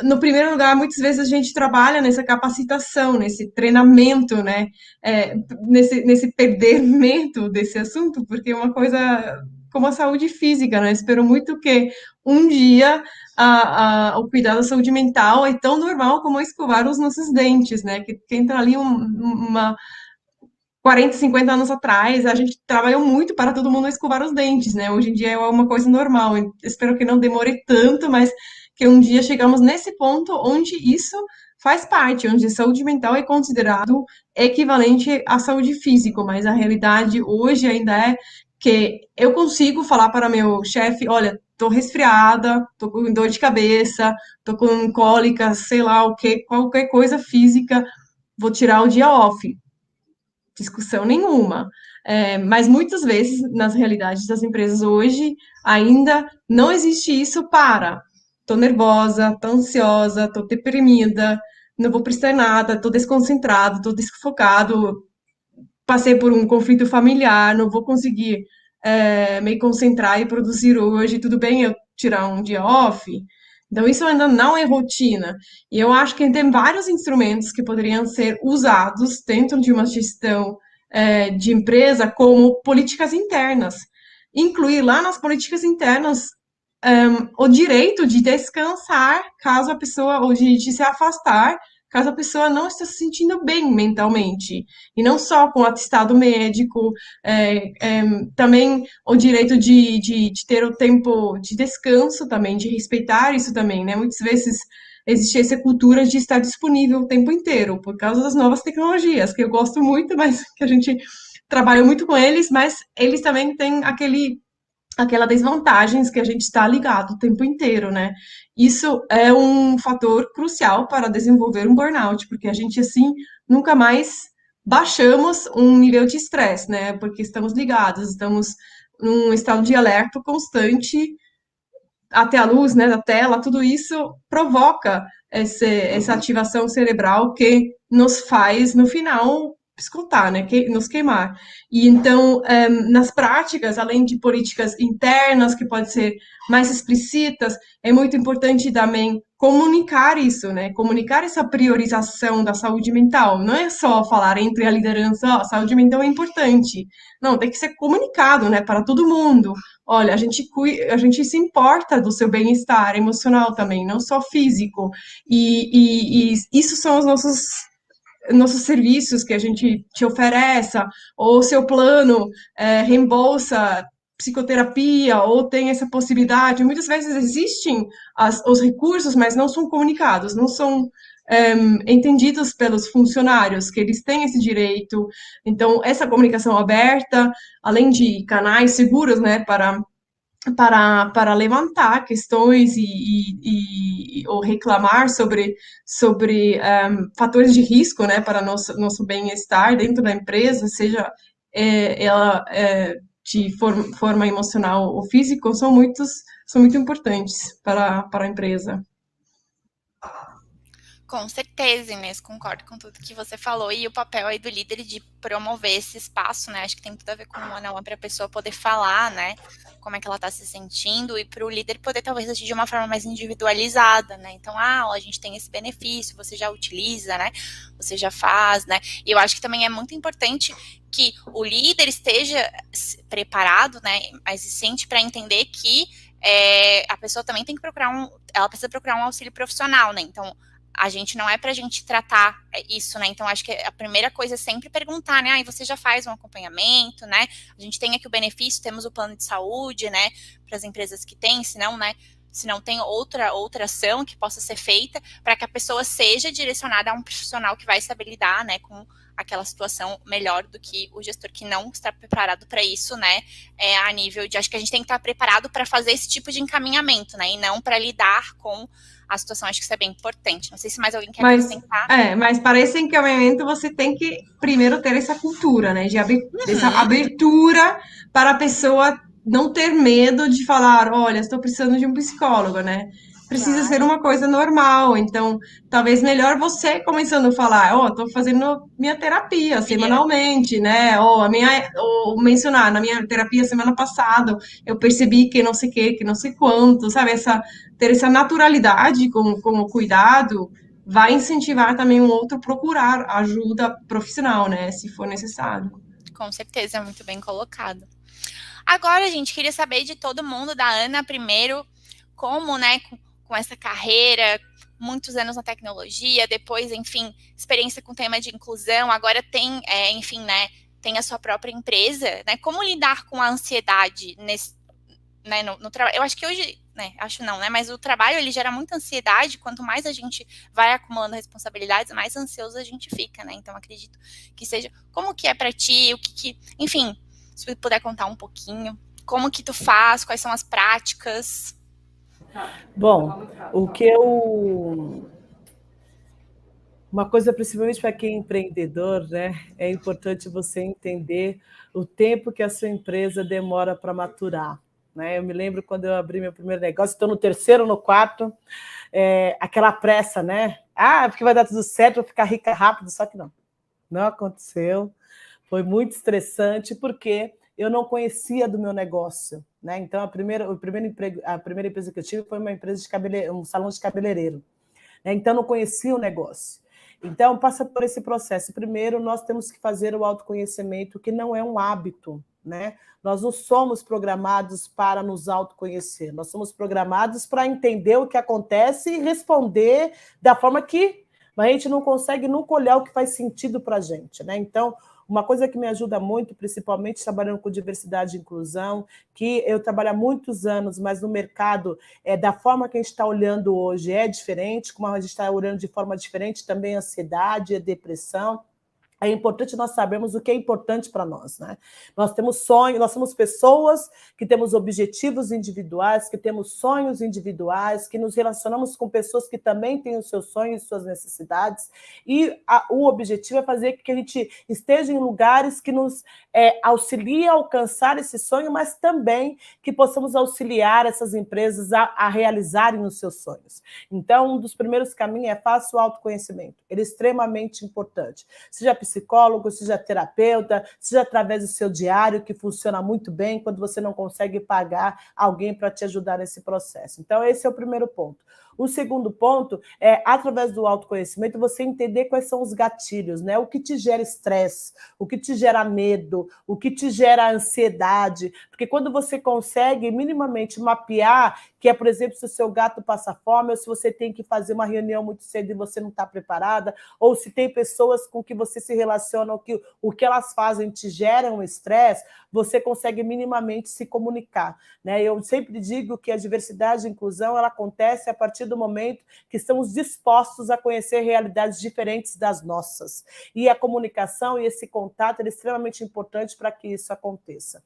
no primeiro lugar, muitas vezes a gente trabalha nessa capacitação, nesse treinamento, né? Nesse perdermento desse assunto, porque é uma coisa como a saúde física, né? Espero muito que um dia o cuidado da saúde mental é tão normal como escovar os nossos dentes, né? Que entra ali uma 40, 50 anos atrás, a gente trabalhou muito para todo mundo escovar os dentes, né? Hoje em dia é uma coisa normal. Espero que não demore tanto, mas que um dia chegamos nesse ponto onde isso faz parte, onde a saúde mental é considerado equivalente à saúde física, mas a realidade hoje ainda é que eu consigo falar para meu chefe, olha, tô resfriada, tô com dor de cabeça, tô com cólica, sei lá o que, qualquer coisa física, vou tirar o dia off, discussão nenhuma. Mas muitas vezes, nas realidades das empresas hoje, ainda não existe isso para. Tô nervosa, tô ansiosa, tô deprimida, não vou prestar nada, tô desconcentrado, tô desfocado, passei por um conflito familiar, não vou conseguir me concentrar e produzir hoje, tudo bem eu tirar um dia off? Então, isso ainda não é rotina. E eu acho que tem vários instrumentos que poderiam ser usados dentro de uma gestão de empresa, como políticas internas. Incluir lá nas políticas internas o direito de descansar caso a pessoa, ou de se afastar, caso a pessoa não esteja se sentindo bem mentalmente. E não só com atestado médico, também o direito de ter o tempo de descanso também, de respeitar isso também, né? Muitas vezes existe essa cultura de estar disponível o tempo inteiro, por causa das novas tecnologias, que eu gosto muito, mas que a gente trabalha muito com eles, mas eles também têm aquela desvantagens que a gente está ligado o tempo inteiro, né? Isso é um fator crucial para desenvolver um burnout, porque a gente, assim, nunca mais baixamos um nível de estresse, né? Porque estamos ligados, estamos num estado de alerta constante até a luz, né, da tela, tudo isso provoca essa ativação cerebral que nos faz, no final, piscotar, né, nos queimar. E então, nas práticas, além de políticas internas, que podem ser mais explícitas, é muito importante também comunicar isso, né, comunicar essa priorização da saúde mental. Não é só falar entre a liderança, a saúde mental é importante. Não, tem que ser comunicado, né, para todo mundo. Olha, a gente se importa do seu bem-estar emocional também, não só físico. E isso são os nossos serviços que a gente te oferece, ou o seu plano reembolsa psicoterapia, ou tem essa possibilidade. Muitas vezes existem os recursos, mas não são comunicados, não são entendidos pelos funcionários, que eles têm esse direito. Então, essa comunicação aberta, além de canais seguros, né, para levantar questões ou reclamar sobre fatores de risco, né, para nosso bem-estar dentro da empresa, seja ela de forma emocional ou física, são muito importantes para a empresa. Com certeza, Inês, concordo com tudo que você falou. E o papel aí do líder de promover esse espaço, né? Acho que tem tudo a ver com o one-on-one para a pessoa poder falar, né? Como é que ela está se sentindo e para o líder poder talvez agir de uma forma mais individualizada, né? Então, a gente tem esse benefício, você já utiliza, né? Você já faz, né? E eu acho que também é muito importante que o líder esteja preparado, né? Mais ciente para entender que a pessoa também tem que ela precisa procurar um auxílio profissional, né? Então, a gente não é pra gente tratar isso, né? Então, acho que a primeira coisa é sempre perguntar, né? Você já faz um acompanhamento, né? A gente tem aqui o benefício, temos o plano de saúde, né? Para as empresas que têm, senão, né? Se não tem outra ação que possa ser feita para que a pessoa seja direcionada a um profissional que vai saber lidar, né? Com aquela situação melhor do que o gestor que não está preparado para isso, né? A nível de, acho que a gente tem que estar preparado para fazer esse tipo de encaminhamento, né? E não para lidar com a situação. Acho que isso é bem importante. Não sei se mais alguém quer acrescentar. Mas para esse encaminhamento você tem que primeiro ter essa cultura, né? Dessa abertura para a pessoa não ter medo de falar, olha, estou precisando de um psicólogo, né? Precisa ser uma coisa normal. Então, talvez melhor você começando a falar, estou fazendo minha terapia semanalmente, né? Ou mencionar, na minha terapia semana passada, eu percebi que não sei o que não sei quanto, sabe? Ter essa naturalidade com o cuidado vai incentivar também um outro a procurar ajuda profissional, né? Se for necessário. Com certeza, muito bem colocado. Agora, gente, queria saber de todo mundo, da Ana primeiro, como, né, com essa carreira, muitos anos na tecnologia, depois, enfim, experiência com tema de inclusão, agora tem, enfim, né, tem a sua própria empresa, né, como lidar com a ansiedade nesse, né, no trabalho. Eu acho que hoje, né, acho não, né, mas o trabalho, ele gera muita ansiedade, quanto mais a gente vai acumulando responsabilidades, mais ansioso a gente fica, né, então acredito que seja, como que é pra ti, enfim, se você puder contar um pouquinho, como que tu faz, quais são as práticas? Bom, uma coisa, principalmente para quem é empreendedor, né, é importante você entender o tempo que a sua empresa demora para maturar. Né? Eu me lembro quando eu abri meu primeiro negócio, estou no terceiro, no quarto, aquela pressa, né? Porque vai dar tudo certo, vou ficar rica rápido, só que não aconteceu. Foi muito estressante, porque eu não conhecia do meu negócio. Né? Então, a primeira empresa que eu tive foi uma empresa um salão de cabeleireiro. Né? Então, não conhecia o negócio. Então, passa por esse processo. Primeiro, nós temos que fazer o autoconhecimento, que não é um hábito. Né? Nós não somos programados para nos autoconhecer, nós somos programados para entender o que acontece e responder da forma que a gente não consegue nunca olhar o que faz sentido para a gente. Né? Então, uma coisa que me ajuda muito, principalmente trabalhando com diversidade e inclusão, que eu trabalho há muitos anos, mas no mercado, da forma que a gente está olhando hoje é diferente, como a gente está olhando de forma diferente, também a ansiedade, a depressão. é importante nós sabermos o que é importante para nós, né? Nós temos sonhos, nós somos pessoas que temos objetivos individuais, que temos sonhos individuais, que nos relacionamos com pessoas que também têm os seus sonhos e suas necessidades, e o objetivo é fazer com que a gente esteja em lugares que nos auxiliem a alcançar esse sonho, mas também que possamos auxiliar essas empresas a realizarem os seus sonhos. Então, um dos primeiros caminhos é faça o autoconhecimento. Ele é extremamente importante. Seja psicólogo, seja terapeuta, seja através do seu diário, que funciona muito bem quando você não consegue pagar alguém para te ajudar nesse processo. Então, esse é o primeiro ponto. O segundo ponto é, através do autoconhecimento, você entender quais são os gatilhos, né? O que te gera estresse, o que te gera medo, o que te gera ansiedade, porque quando você consegue minimamente mapear, que é, por exemplo, se o seu gato passa fome, ou se você tem que fazer uma reunião muito cedo e você não está preparada, ou se tem pessoas com que você se relaciona, que o que elas fazem te gera um estresse, você consegue minimamente se comunicar, né? Eu sempre digo que a diversidade e inclusão ela acontece a partir do momento que estamos dispostos a conhecer realidades diferentes das nossas. E a comunicação e esse contato é extremamente importante para que isso aconteça.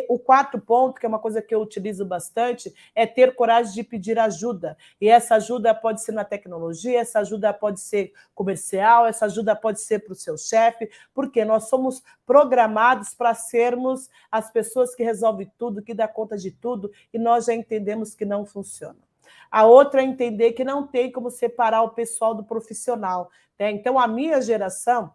O quarto ponto, que é uma coisa que eu utilizo bastante, é ter coragem de pedir ajuda. E essa ajuda pode ser na tecnologia, essa ajuda pode ser comercial, essa ajuda pode ser para o seu chefe, porque nós somos programados para sermos as pessoas que resolvem tudo, que dá conta de tudo, e nós já entendemos que não funciona. A outra é entender que não tem como separar o pessoal do profissional, né? Então, a minha geração,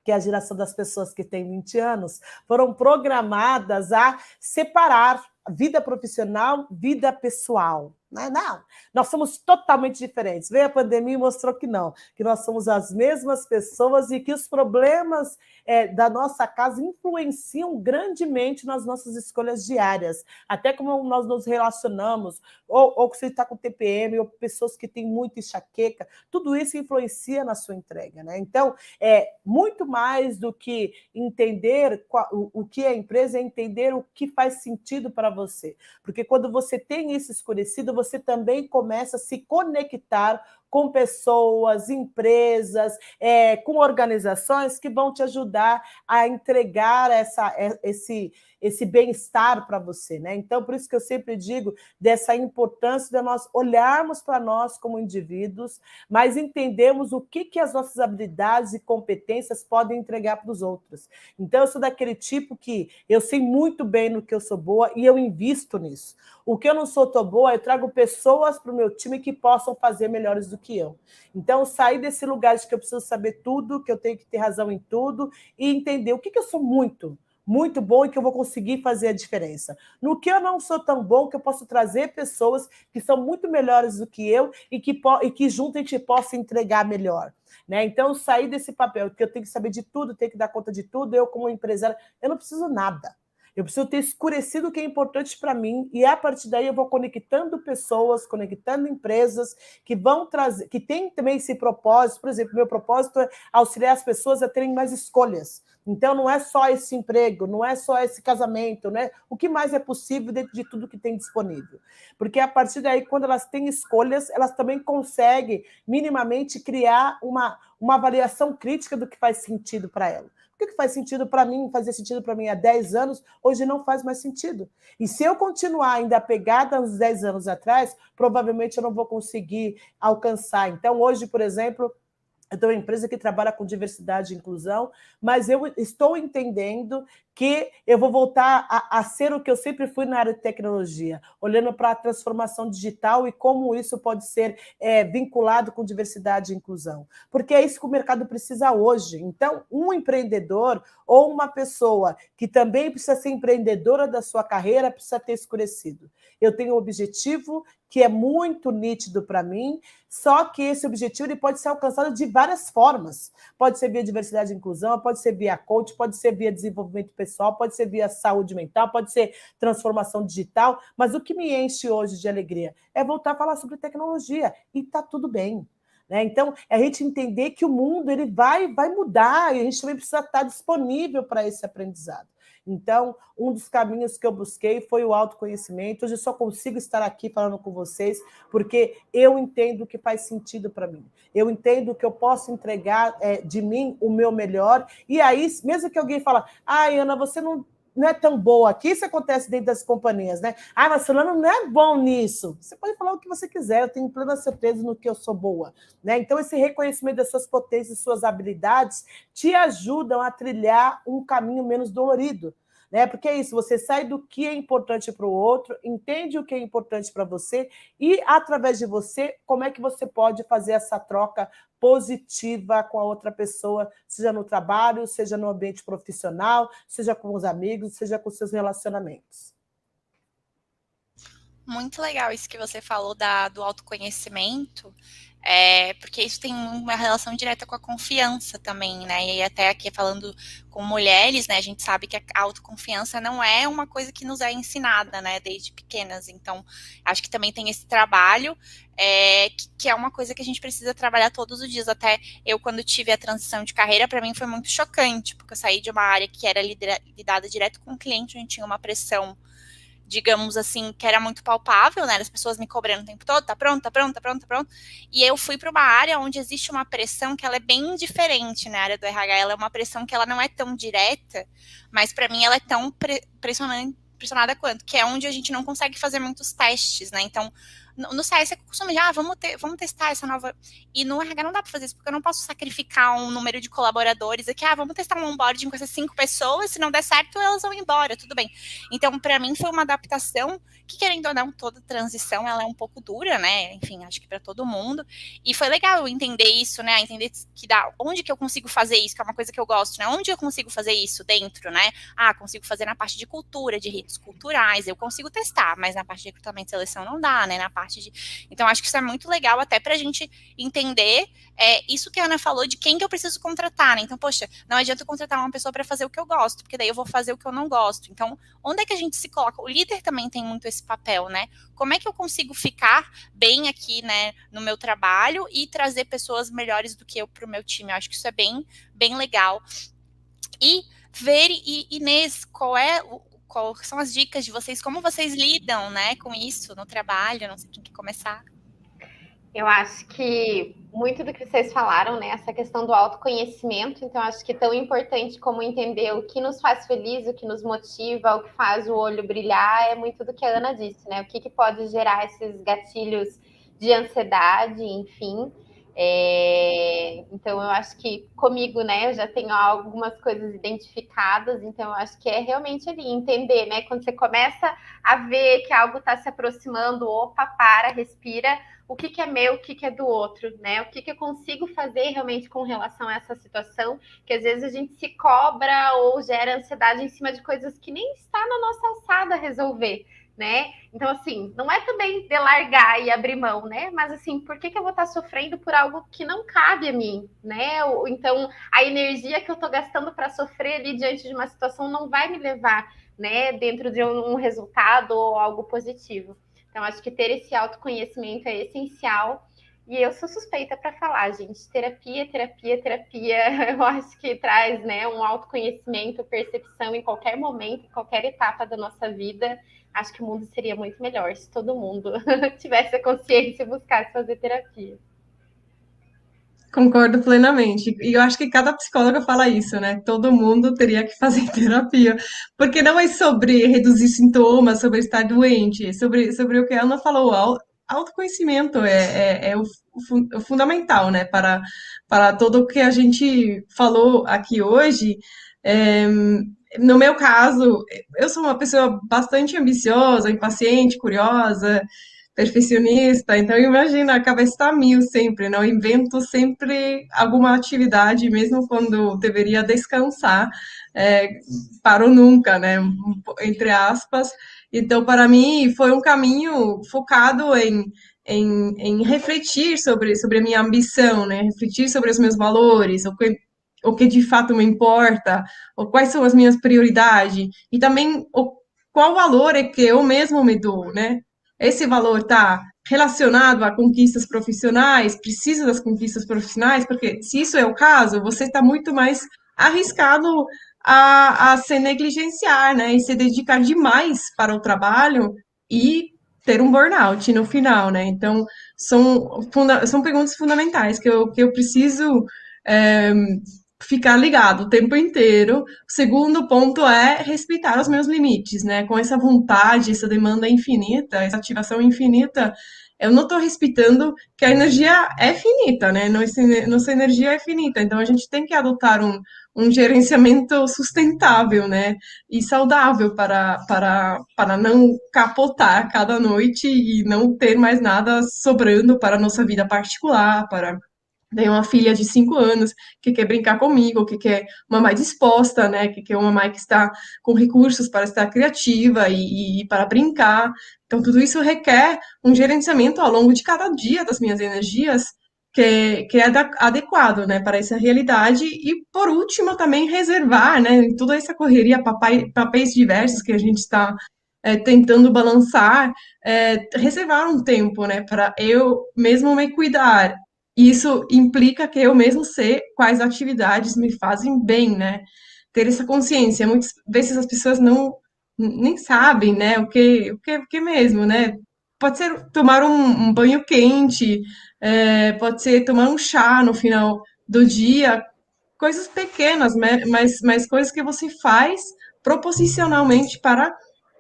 que é a geração das pessoas que têm 20 anos, foram programadas a separar vida profissional, vida pessoal. Não, nós somos totalmente diferentes. Veio a pandemia e mostrou que não, que nós somos as mesmas pessoas e que os problemas da nossa casa influenciam grandemente nas nossas escolhas diárias, até como nós nos relacionamos, ou se está com TPM, ou pessoas que têm muita enxaqueca, tudo isso influencia na sua entrega, né? Então, muito mais do que entender o que é a empresa, é entender o que faz sentido para você, porque quando você tem isso escurecido, você também começa a se conectar com pessoas, empresas, com organizações que vão te ajudar a entregar esse bem-estar para você, né? Então, por isso que eu sempre digo dessa importância de nós olharmos para nós como indivíduos, mas entendermos o que as nossas habilidades e competências podem entregar para os outros. Então, eu sou daquele tipo que eu sei muito bem no que eu sou boa e eu invisto nisso. O que eu não sou tão boa, eu trago pessoas para o meu time que possam fazer melhores do que eu. Então, sair desse lugar de que eu preciso saber tudo, que eu tenho que ter razão em tudo, e entender o que eu sou muito bom e que eu vou conseguir fazer a diferença. No que eu não sou tão bom, que eu posso trazer pessoas que são muito melhores do que eu e que junto a gente possa entregar melhor. Né? Então, sair desse papel, que eu tenho que saber de tudo, tenho que dar conta de tudo, eu como empresária, eu não preciso nada. Eu preciso ter escurecido o que é importante para mim e, a partir daí, eu vou conectando pessoas, conectando empresas que vão trazer, que têm também esse propósito. Por exemplo, meu propósito é auxiliar as pessoas a terem mais escolhas. Então, não é só esse emprego, não é só esse casamento, né? O que mais é possível dentro de tudo que tem disponível. Porque, a partir daí, quando elas têm escolhas, elas também conseguem, minimamente, criar uma avaliação crítica do que faz sentido para ela. O que faz sentido para mim, fazia sentido para mim há 10 anos, hoje não faz mais sentido. E se eu continuar ainda pegada uns 10 anos atrás, provavelmente eu não vou conseguir alcançar. Então, hoje, por exemplo, eu tenho uma empresa que trabalha com diversidade e inclusão, mas eu estou entendendo que eu vou voltar a ser o que eu sempre fui na área de tecnologia, olhando para a transformação digital e como isso pode ser vinculado com diversidade e inclusão. Porque é isso que o mercado precisa hoje. Então, um empreendedor ou uma pessoa que também precisa ser empreendedora da sua carreira precisa ter escurecido. Eu tenho um objetivo que é muito nítido para mim, só que esse objetivo ele pode ser alcançado de várias formas. Pode ser via diversidade e inclusão, pode ser via coach, pode ser via desenvolvimento pessoal, pode ser via saúde mental, pode ser transformação digital, mas o que me enche hoje de alegria é voltar a falar sobre tecnologia, e está tudo bem. Né? Então, é a gente entender que o mundo ele vai mudar e a gente também precisa estar disponível para esse aprendizado. Então, um dos caminhos que eu busquei foi o autoconhecimento. Hoje eu só consigo estar aqui falando com vocês porque eu entendo o que faz sentido para mim. Eu entendo que eu posso entregar de mim o meu melhor. E aí, mesmo que alguém fale, Ana, você não é tão boa aqui, isso acontece dentro das companhias, né? Mas fulano não é bom nisso. Você pode falar o que você quiser, eu tenho plena certeza no que eu sou boa, né? Então, esse reconhecimento das suas potências e suas habilidades te ajudam a trilhar um caminho menos dolorido, né? Porque é isso, você sai do que é importante para o outro, entende o que é importante para você e, através de você, como é que você pode fazer essa troca positiva com a outra pessoa, seja no trabalho, seja no ambiente profissional, seja com os amigos, seja com seus relacionamentos. Muito legal isso que você falou do autoconhecimento, porque isso tem uma relação direta com a confiança também, né? E até aqui falando com mulheres, né? A gente sabe que a autoconfiança não é uma coisa que nos é ensinada, né? Desde pequenas. Então, acho que também tem esse trabalho, que é uma coisa que a gente precisa trabalhar todos os dias. Até eu, quando tive a transição de carreira, para mim foi muito chocante, porque eu saí de uma área que era lidada direto com o cliente, onde tinha uma pressão, digamos assim, que era muito palpável, né? As pessoas me cobrando o tempo todo, tá pronto, tá pronto, tá pronto, tá pronto. E eu fui para uma área onde existe uma pressão que ela é bem diferente, na área do RH. Ela é uma pressão que ela não é tão direta, mas para mim ela é tão pressionada quanto, que é onde a gente não consegue fazer muitos testes, né? Então, no CS você costuma dizer, vamos testar essa nova... E no RH não dá para fazer isso, porque eu não posso sacrificar um número de colaboradores aqui, vamos testar um onboarding com essas 5 pessoas, se não der certo, elas vão embora, tudo bem. Então, para mim, foi uma adaptação que, querendo ou não, toda transição, ela é um pouco dura, né? Enfim, acho que para todo mundo. E foi legal eu entender isso, né? Entender que onde que eu consigo fazer isso, que é uma coisa que eu gosto, né? Onde eu consigo fazer isso dentro, né? Consigo fazer na parte de cultura, de redes culturais, eu consigo testar, mas na parte de recrutamento e seleção não dá, né? Na parte de... Então, acho que isso é muito legal até para a gente entender isso que a Ana falou de quem que eu preciso contratar, né? Então, poxa, não adianta eu contratar uma pessoa para fazer o que eu gosto, porque daí eu vou fazer o que eu não gosto. Então, onde é que a gente se coloca? O líder também tem muito esse papel, né? Como é que eu consigo ficar bem aqui, né, no meu trabalho e trazer pessoas melhores do que eu para o meu time? Eu acho que isso é bem, bem legal. E ver, Inês, quais são as dicas de vocês, como vocês lidam, né, com isso no trabalho? Não sei quem quer começar. Eu acho que muito do que vocês falaram, né, essa questão do autoconhecimento, então acho que tão importante como entender o que nos faz feliz, o que nos motiva, o que faz o olho brilhar, é muito do que a Ana disse, né, o que pode gerar esses gatilhos de ansiedade, enfim. Então eu acho que comigo, né, eu já tenho algumas coisas identificadas, então eu acho que é realmente ali entender, né, quando você começa a ver que algo está se aproximando, opa, para, respira, o que é meu, o que é do outro, né, o que eu consigo fazer realmente com relação a essa situação, que às vezes a gente se cobra ou gera ansiedade em cima de coisas que nem está na nossa alçada resolver, né? Então, assim, não é também de largar e abrir mão, né? Mas, assim, por que eu vou estar sofrendo por algo que não cabe a mim, né? Então, a energia que eu estou gastando para sofrer ali diante de uma situação não vai me levar, né, dentro de um resultado ou algo positivo. Então, acho que ter esse autoconhecimento é essencial. E eu sou suspeita para falar, gente. Terapia. Eu acho que traz, né, um autoconhecimento, percepção em qualquer momento, em qualquer etapa da nossa vida. Acho que o mundo seria muito melhor se todo mundo tivesse a consciência e buscasse fazer terapia. Concordo plenamente. E eu acho que cada psicóloga fala isso, né? Todo mundo teria que fazer terapia. Porque não é sobre reduzir sintomas, sobre estar doente, sobre o que a Ana falou. Autoconhecimento é o fundamental, né? Para tudo o que a gente falou aqui hoje. É, no meu caso, eu sou uma pessoa bastante ambiciosa, impaciente, curiosa, perfeccionista, então imagina, a cabeça está a mil sempre, não invento sempre alguma atividade, mesmo quando deveria descansar, é, paro nunca, né, entre aspas. Então, para mim, foi um caminho focado em refletir sobre a minha ambição, né, refletir sobre os meus valores, o que de fato me importa, ou quais são as minhas prioridades, e também qual valor é que eu mesmo me dou, né? Esse valor está relacionado a conquistas profissionais, precisa das conquistas profissionais, porque se isso é o caso, você está muito mais arriscado a se negligenciar, né? E se dedicar demais para o trabalho e ter um burnout no final, né? Então, são perguntas fundamentais que eu preciso é, ficar ligado o tempo inteiro. O segundo ponto é respeitar os meus limites, né? Com essa vontade, essa demanda infinita, essa ativação infinita, eu não estou respeitando que a energia é finita, né? Nossa energia é finita, então a gente tem que adotar um gerenciamento sustentável, né? E saudável para não capotar cada noite e não ter mais nada sobrando para a nossa vida particular, para tenho uma filha de 5 anos que quer brincar comigo, que quer uma mãe disposta, né? Que quer uma mãe que está com recursos para estar criativa e para brincar. Então, tudo isso requer um gerenciamento ao longo de cada dia das minhas energias que é adequado, né, para essa realidade. E, por último, também reservar, né, em toda essa correria, papéis diversos que a gente está tentando balançar, reservar um tempo, né, para eu mesmo me cuidar. Isso implica que eu mesmo sei quais atividades me fazem bem, né? Ter essa consciência. Muitas vezes as pessoas não nem sabem, né? O que mesmo, né? Pode ser tomar um banho quente, pode ser tomar um chá no final do dia, coisas pequenas, né? Mas coisas que você faz proposicionalmente para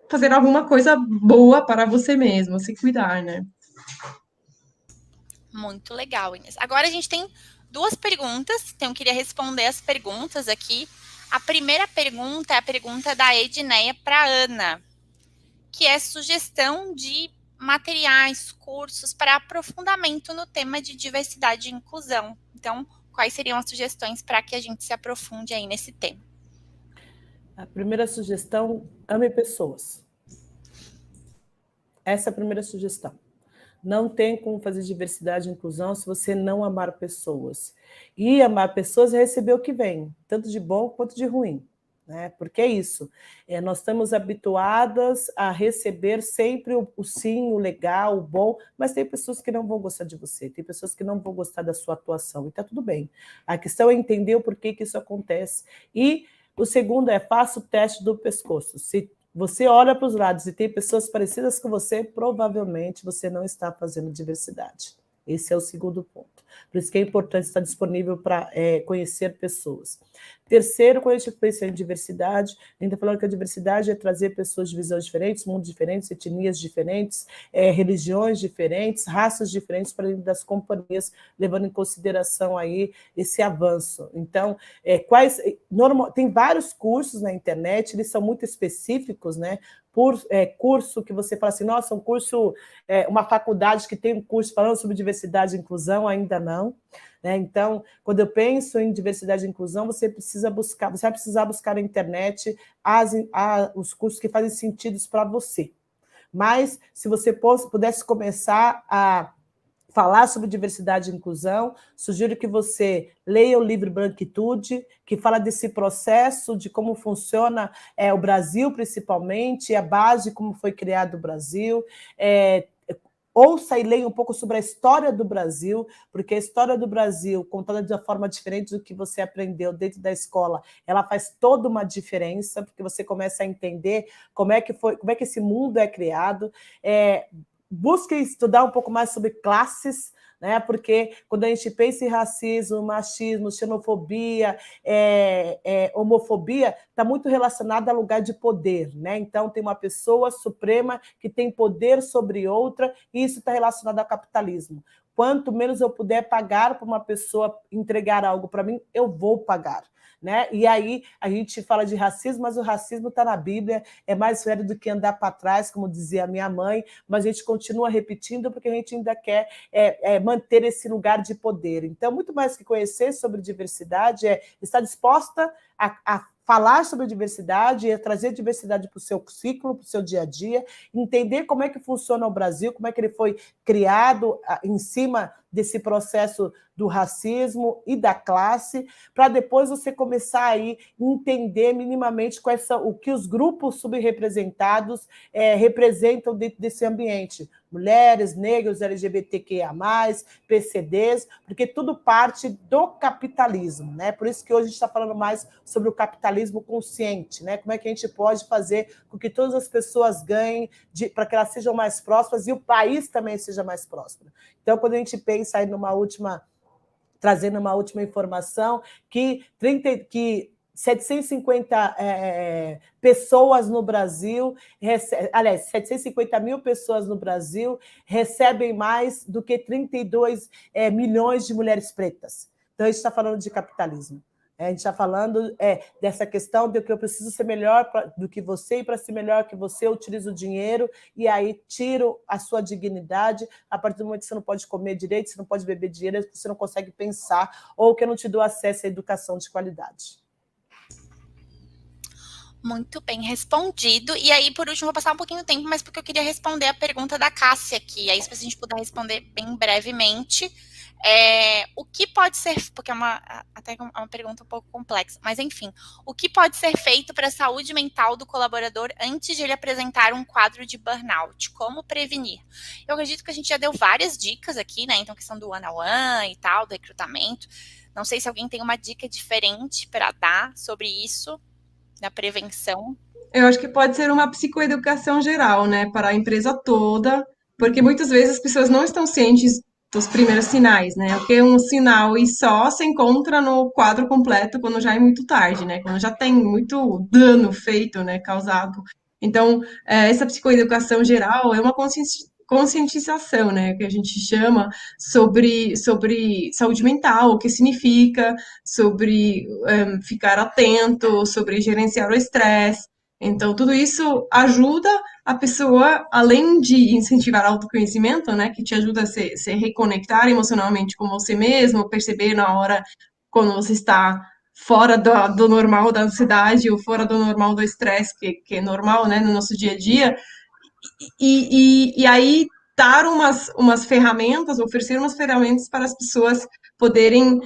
fazer alguma coisa boa para você mesmo, se cuidar, né? Muito legal, Inês. Agora a gente tem 2 perguntas, então eu queria responder as perguntas aqui. A primeira pergunta é a pergunta da Edneia para Ana, que é sugestão de materiais, cursos para aprofundamento no tema de diversidade e inclusão. Então, quais seriam as sugestões para que a gente se aprofunde aí nesse tema? A primeira sugestão, ame pessoas. Essa é a primeira sugestão. Não tem como fazer diversidade e inclusão se você não amar pessoas. E amar pessoas é receber o que vem, tanto de bom quanto de ruim. Né? Porque é isso. Nós estamos habituadas a receber sempre o sim, o legal, o bom, mas tem pessoas que não vão gostar de você, tem pessoas que não vão gostar da sua atuação, e está tudo bem. A questão é entender o porquê que isso acontece. E o segundo é, faça o teste do pescoço. Se você olha para os lados e tem pessoas parecidas com você, provavelmente você não está fazendo diversidade. Esse é o segundo ponto. Por isso que é importante estar disponível para conhecer pessoas. Terceiro, quando a gente pensa em diversidade, a gente está falando que a diversidade é trazer pessoas de visões diferentes, mundos diferentes, etnias diferentes, religiões diferentes, raças diferentes para dentro das companhias, levando em consideração aí esse avanço. Então, tem vários cursos na internet, eles são muito específicos, né? Curso que você fala assim, nossa, um curso, uma faculdade que tem um curso falando sobre diversidade e inclusão, ainda não. Né? Então, quando eu penso em diversidade e inclusão, você vai precisar buscar na internet os cursos que fazem sentido para você. Mas, se você pudesse começar a falar sobre diversidade e inclusão, sugiro que você leia o livro Branquitude, que fala desse processo, de como funciona o Brasil, principalmente, a base de como foi criado o Brasil, ouça e leia um pouco sobre a história do Brasil, porque a história do Brasil, contada de uma forma diferente do que você aprendeu dentro da escola, ela faz toda uma diferença, porque você começa a entender como é que esse mundo é criado. Busque estudar um pouco mais sobre classes, né? Porque quando a gente pensa em racismo, machismo, xenofobia, homofobia, está muito relacionado a lugar de poder, né? Então, tem uma pessoa suprema que tem poder sobre outra, e isso está relacionado ao capitalismo. Quanto menos eu puder pagar para uma pessoa entregar algo para mim, eu vou pagar. Né? E aí a gente fala de racismo, mas o racismo está na Bíblia, é mais velho do que andar para trás, como dizia a minha mãe, mas a gente continua repetindo porque a gente ainda quer manter esse lugar de poder. Então, muito mais que conhecer sobre diversidade, estar disposta a falar sobre diversidade, é trazer diversidade para o seu ciclo, para o seu dia a dia, entender como é que funciona o Brasil, como é que ele foi criado em cima desse processo do racismo e da classe, para depois você começar a entender minimamente o que os grupos subrepresentados representam dentro desse ambiente. Mulheres, negros, LGBTQIA+, PCDs, porque tudo parte do capitalismo, né? Por isso que hoje a gente está falando mais sobre o capitalismo consciente, né? Como é que a gente pode fazer com que todas as pessoas ganhem, para que elas sejam mais prósperas e o país também seja mais próspero. Então, quando a gente pensa aí trazendo uma última informação, que 750 pessoas no Brasil, 750 mil pessoas no Brasil recebem mais do que 32 milhões de mulheres pretas. Então, a gente está falando de capitalismo. A gente está falando dessa questão de que eu preciso ser melhor do que você, e para ser melhor que você, eu utilizo o dinheiro e aí tiro a sua dignidade. A partir do momento que você não pode comer direito, você não pode beber dinheiro, você não consegue pensar, ou que eu não te dou acesso à educação de qualidade. Muito bem respondido. E aí, por último, vou passar um pouquinho de tempo, mas porque eu queria responder a pergunta da Cássia aqui. Aí, se a gente puder responder bem brevemente, o que pode ser, porque é até uma pergunta um pouco complexa, mas enfim, o que pode ser feito para a saúde mental do colaborador antes de ele apresentar um quadro de burnout? Como prevenir? Eu acredito que a gente já deu várias dicas aqui, né? Então, questão do one-on-one e tal, do recrutamento. Não sei se alguém tem uma dica diferente para dar sobre isso, da prevenção. Eu acho que pode ser uma psicoeducação geral, né, para a empresa toda, porque muitas vezes as pessoas não estão cientes dos primeiros sinais, né? O que é um sinal e só se encontra no quadro completo quando já é muito tarde, né? Quando já tem muito dano feito, né, causado. Então, essa psicoeducação geral é uma conscientização, né, que a gente chama sobre saúde mental, o que significa, sobre ficar atento, sobre gerenciar o estresse. Então, tudo isso ajuda a pessoa, além de incentivar autoconhecimento, né, que te ajuda a se reconectar emocionalmente com você mesmo, perceber na hora quando você está fora do normal da ansiedade ou fora do normal do estresse, que é normal, né, no nosso dia a dia, e aí dar umas ferramentas, oferecer umas ferramentas para as pessoas poderem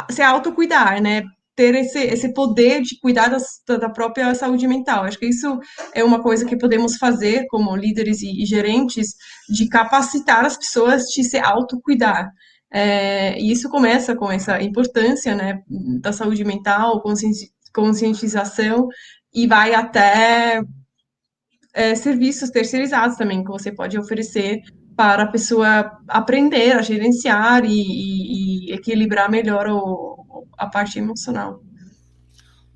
se autocuidar, né? Ter esse poder de cuidar da própria saúde mental. Acho que isso é uma coisa que podemos fazer como líderes e gerentes, de capacitar as pessoas de se autocuidar. E isso começa com essa importância, né, da saúde mental, conscientização, e vai até serviços terceirizados também, que você pode oferecer para a pessoa aprender a gerenciar e equilibrar melhor a parte emocional.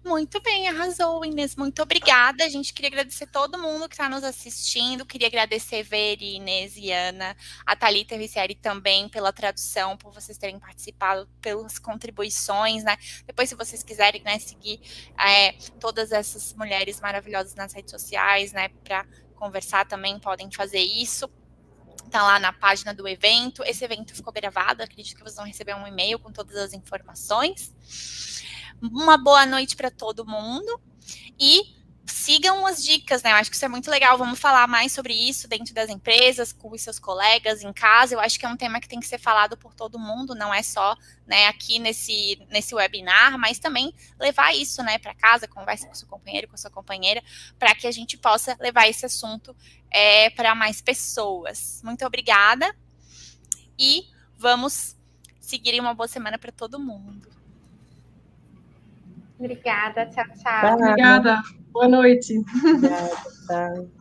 Muito bem, arrasou, Inês. Muito obrigada. A gente queria agradecer todo mundo que está nos assistindo. Queria agradecer Veri, Inês e Ana, a Thalita e a Ricieri também pela tradução, por vocês terem participado, pelas contribuições, né? Depois, se vocês quiserem, né, seguir todas essas mulheres maravilhosas nas redes sociais, né, para conversar também, podem fazer isso. Tá lá na página do evento. Esse evento ficou gravado, acredito que vocês vão receber um e-mail com todas as informações. Uma boa noite para todo mundo e sigam as dicas, né? Eu acho que isso é muito legal. Vamos falar mais sobre isso dentro das empresas, com os seus colegas, em casa. Eu acho que é um tema que tem que ser falado por todo mundo, não é só, né, aqui nesse webinar, mas também levar isso, né, para casa, conversa com o seu companheiro, com a sua companheira, para que a gente possa levar esse assunto para mais pessoas. Muito obrigada e vamos seguir uma boa semana para todo mundo. Obrigada, tchau, tchau. Obrigada, boa noite. Obrigada, tchau.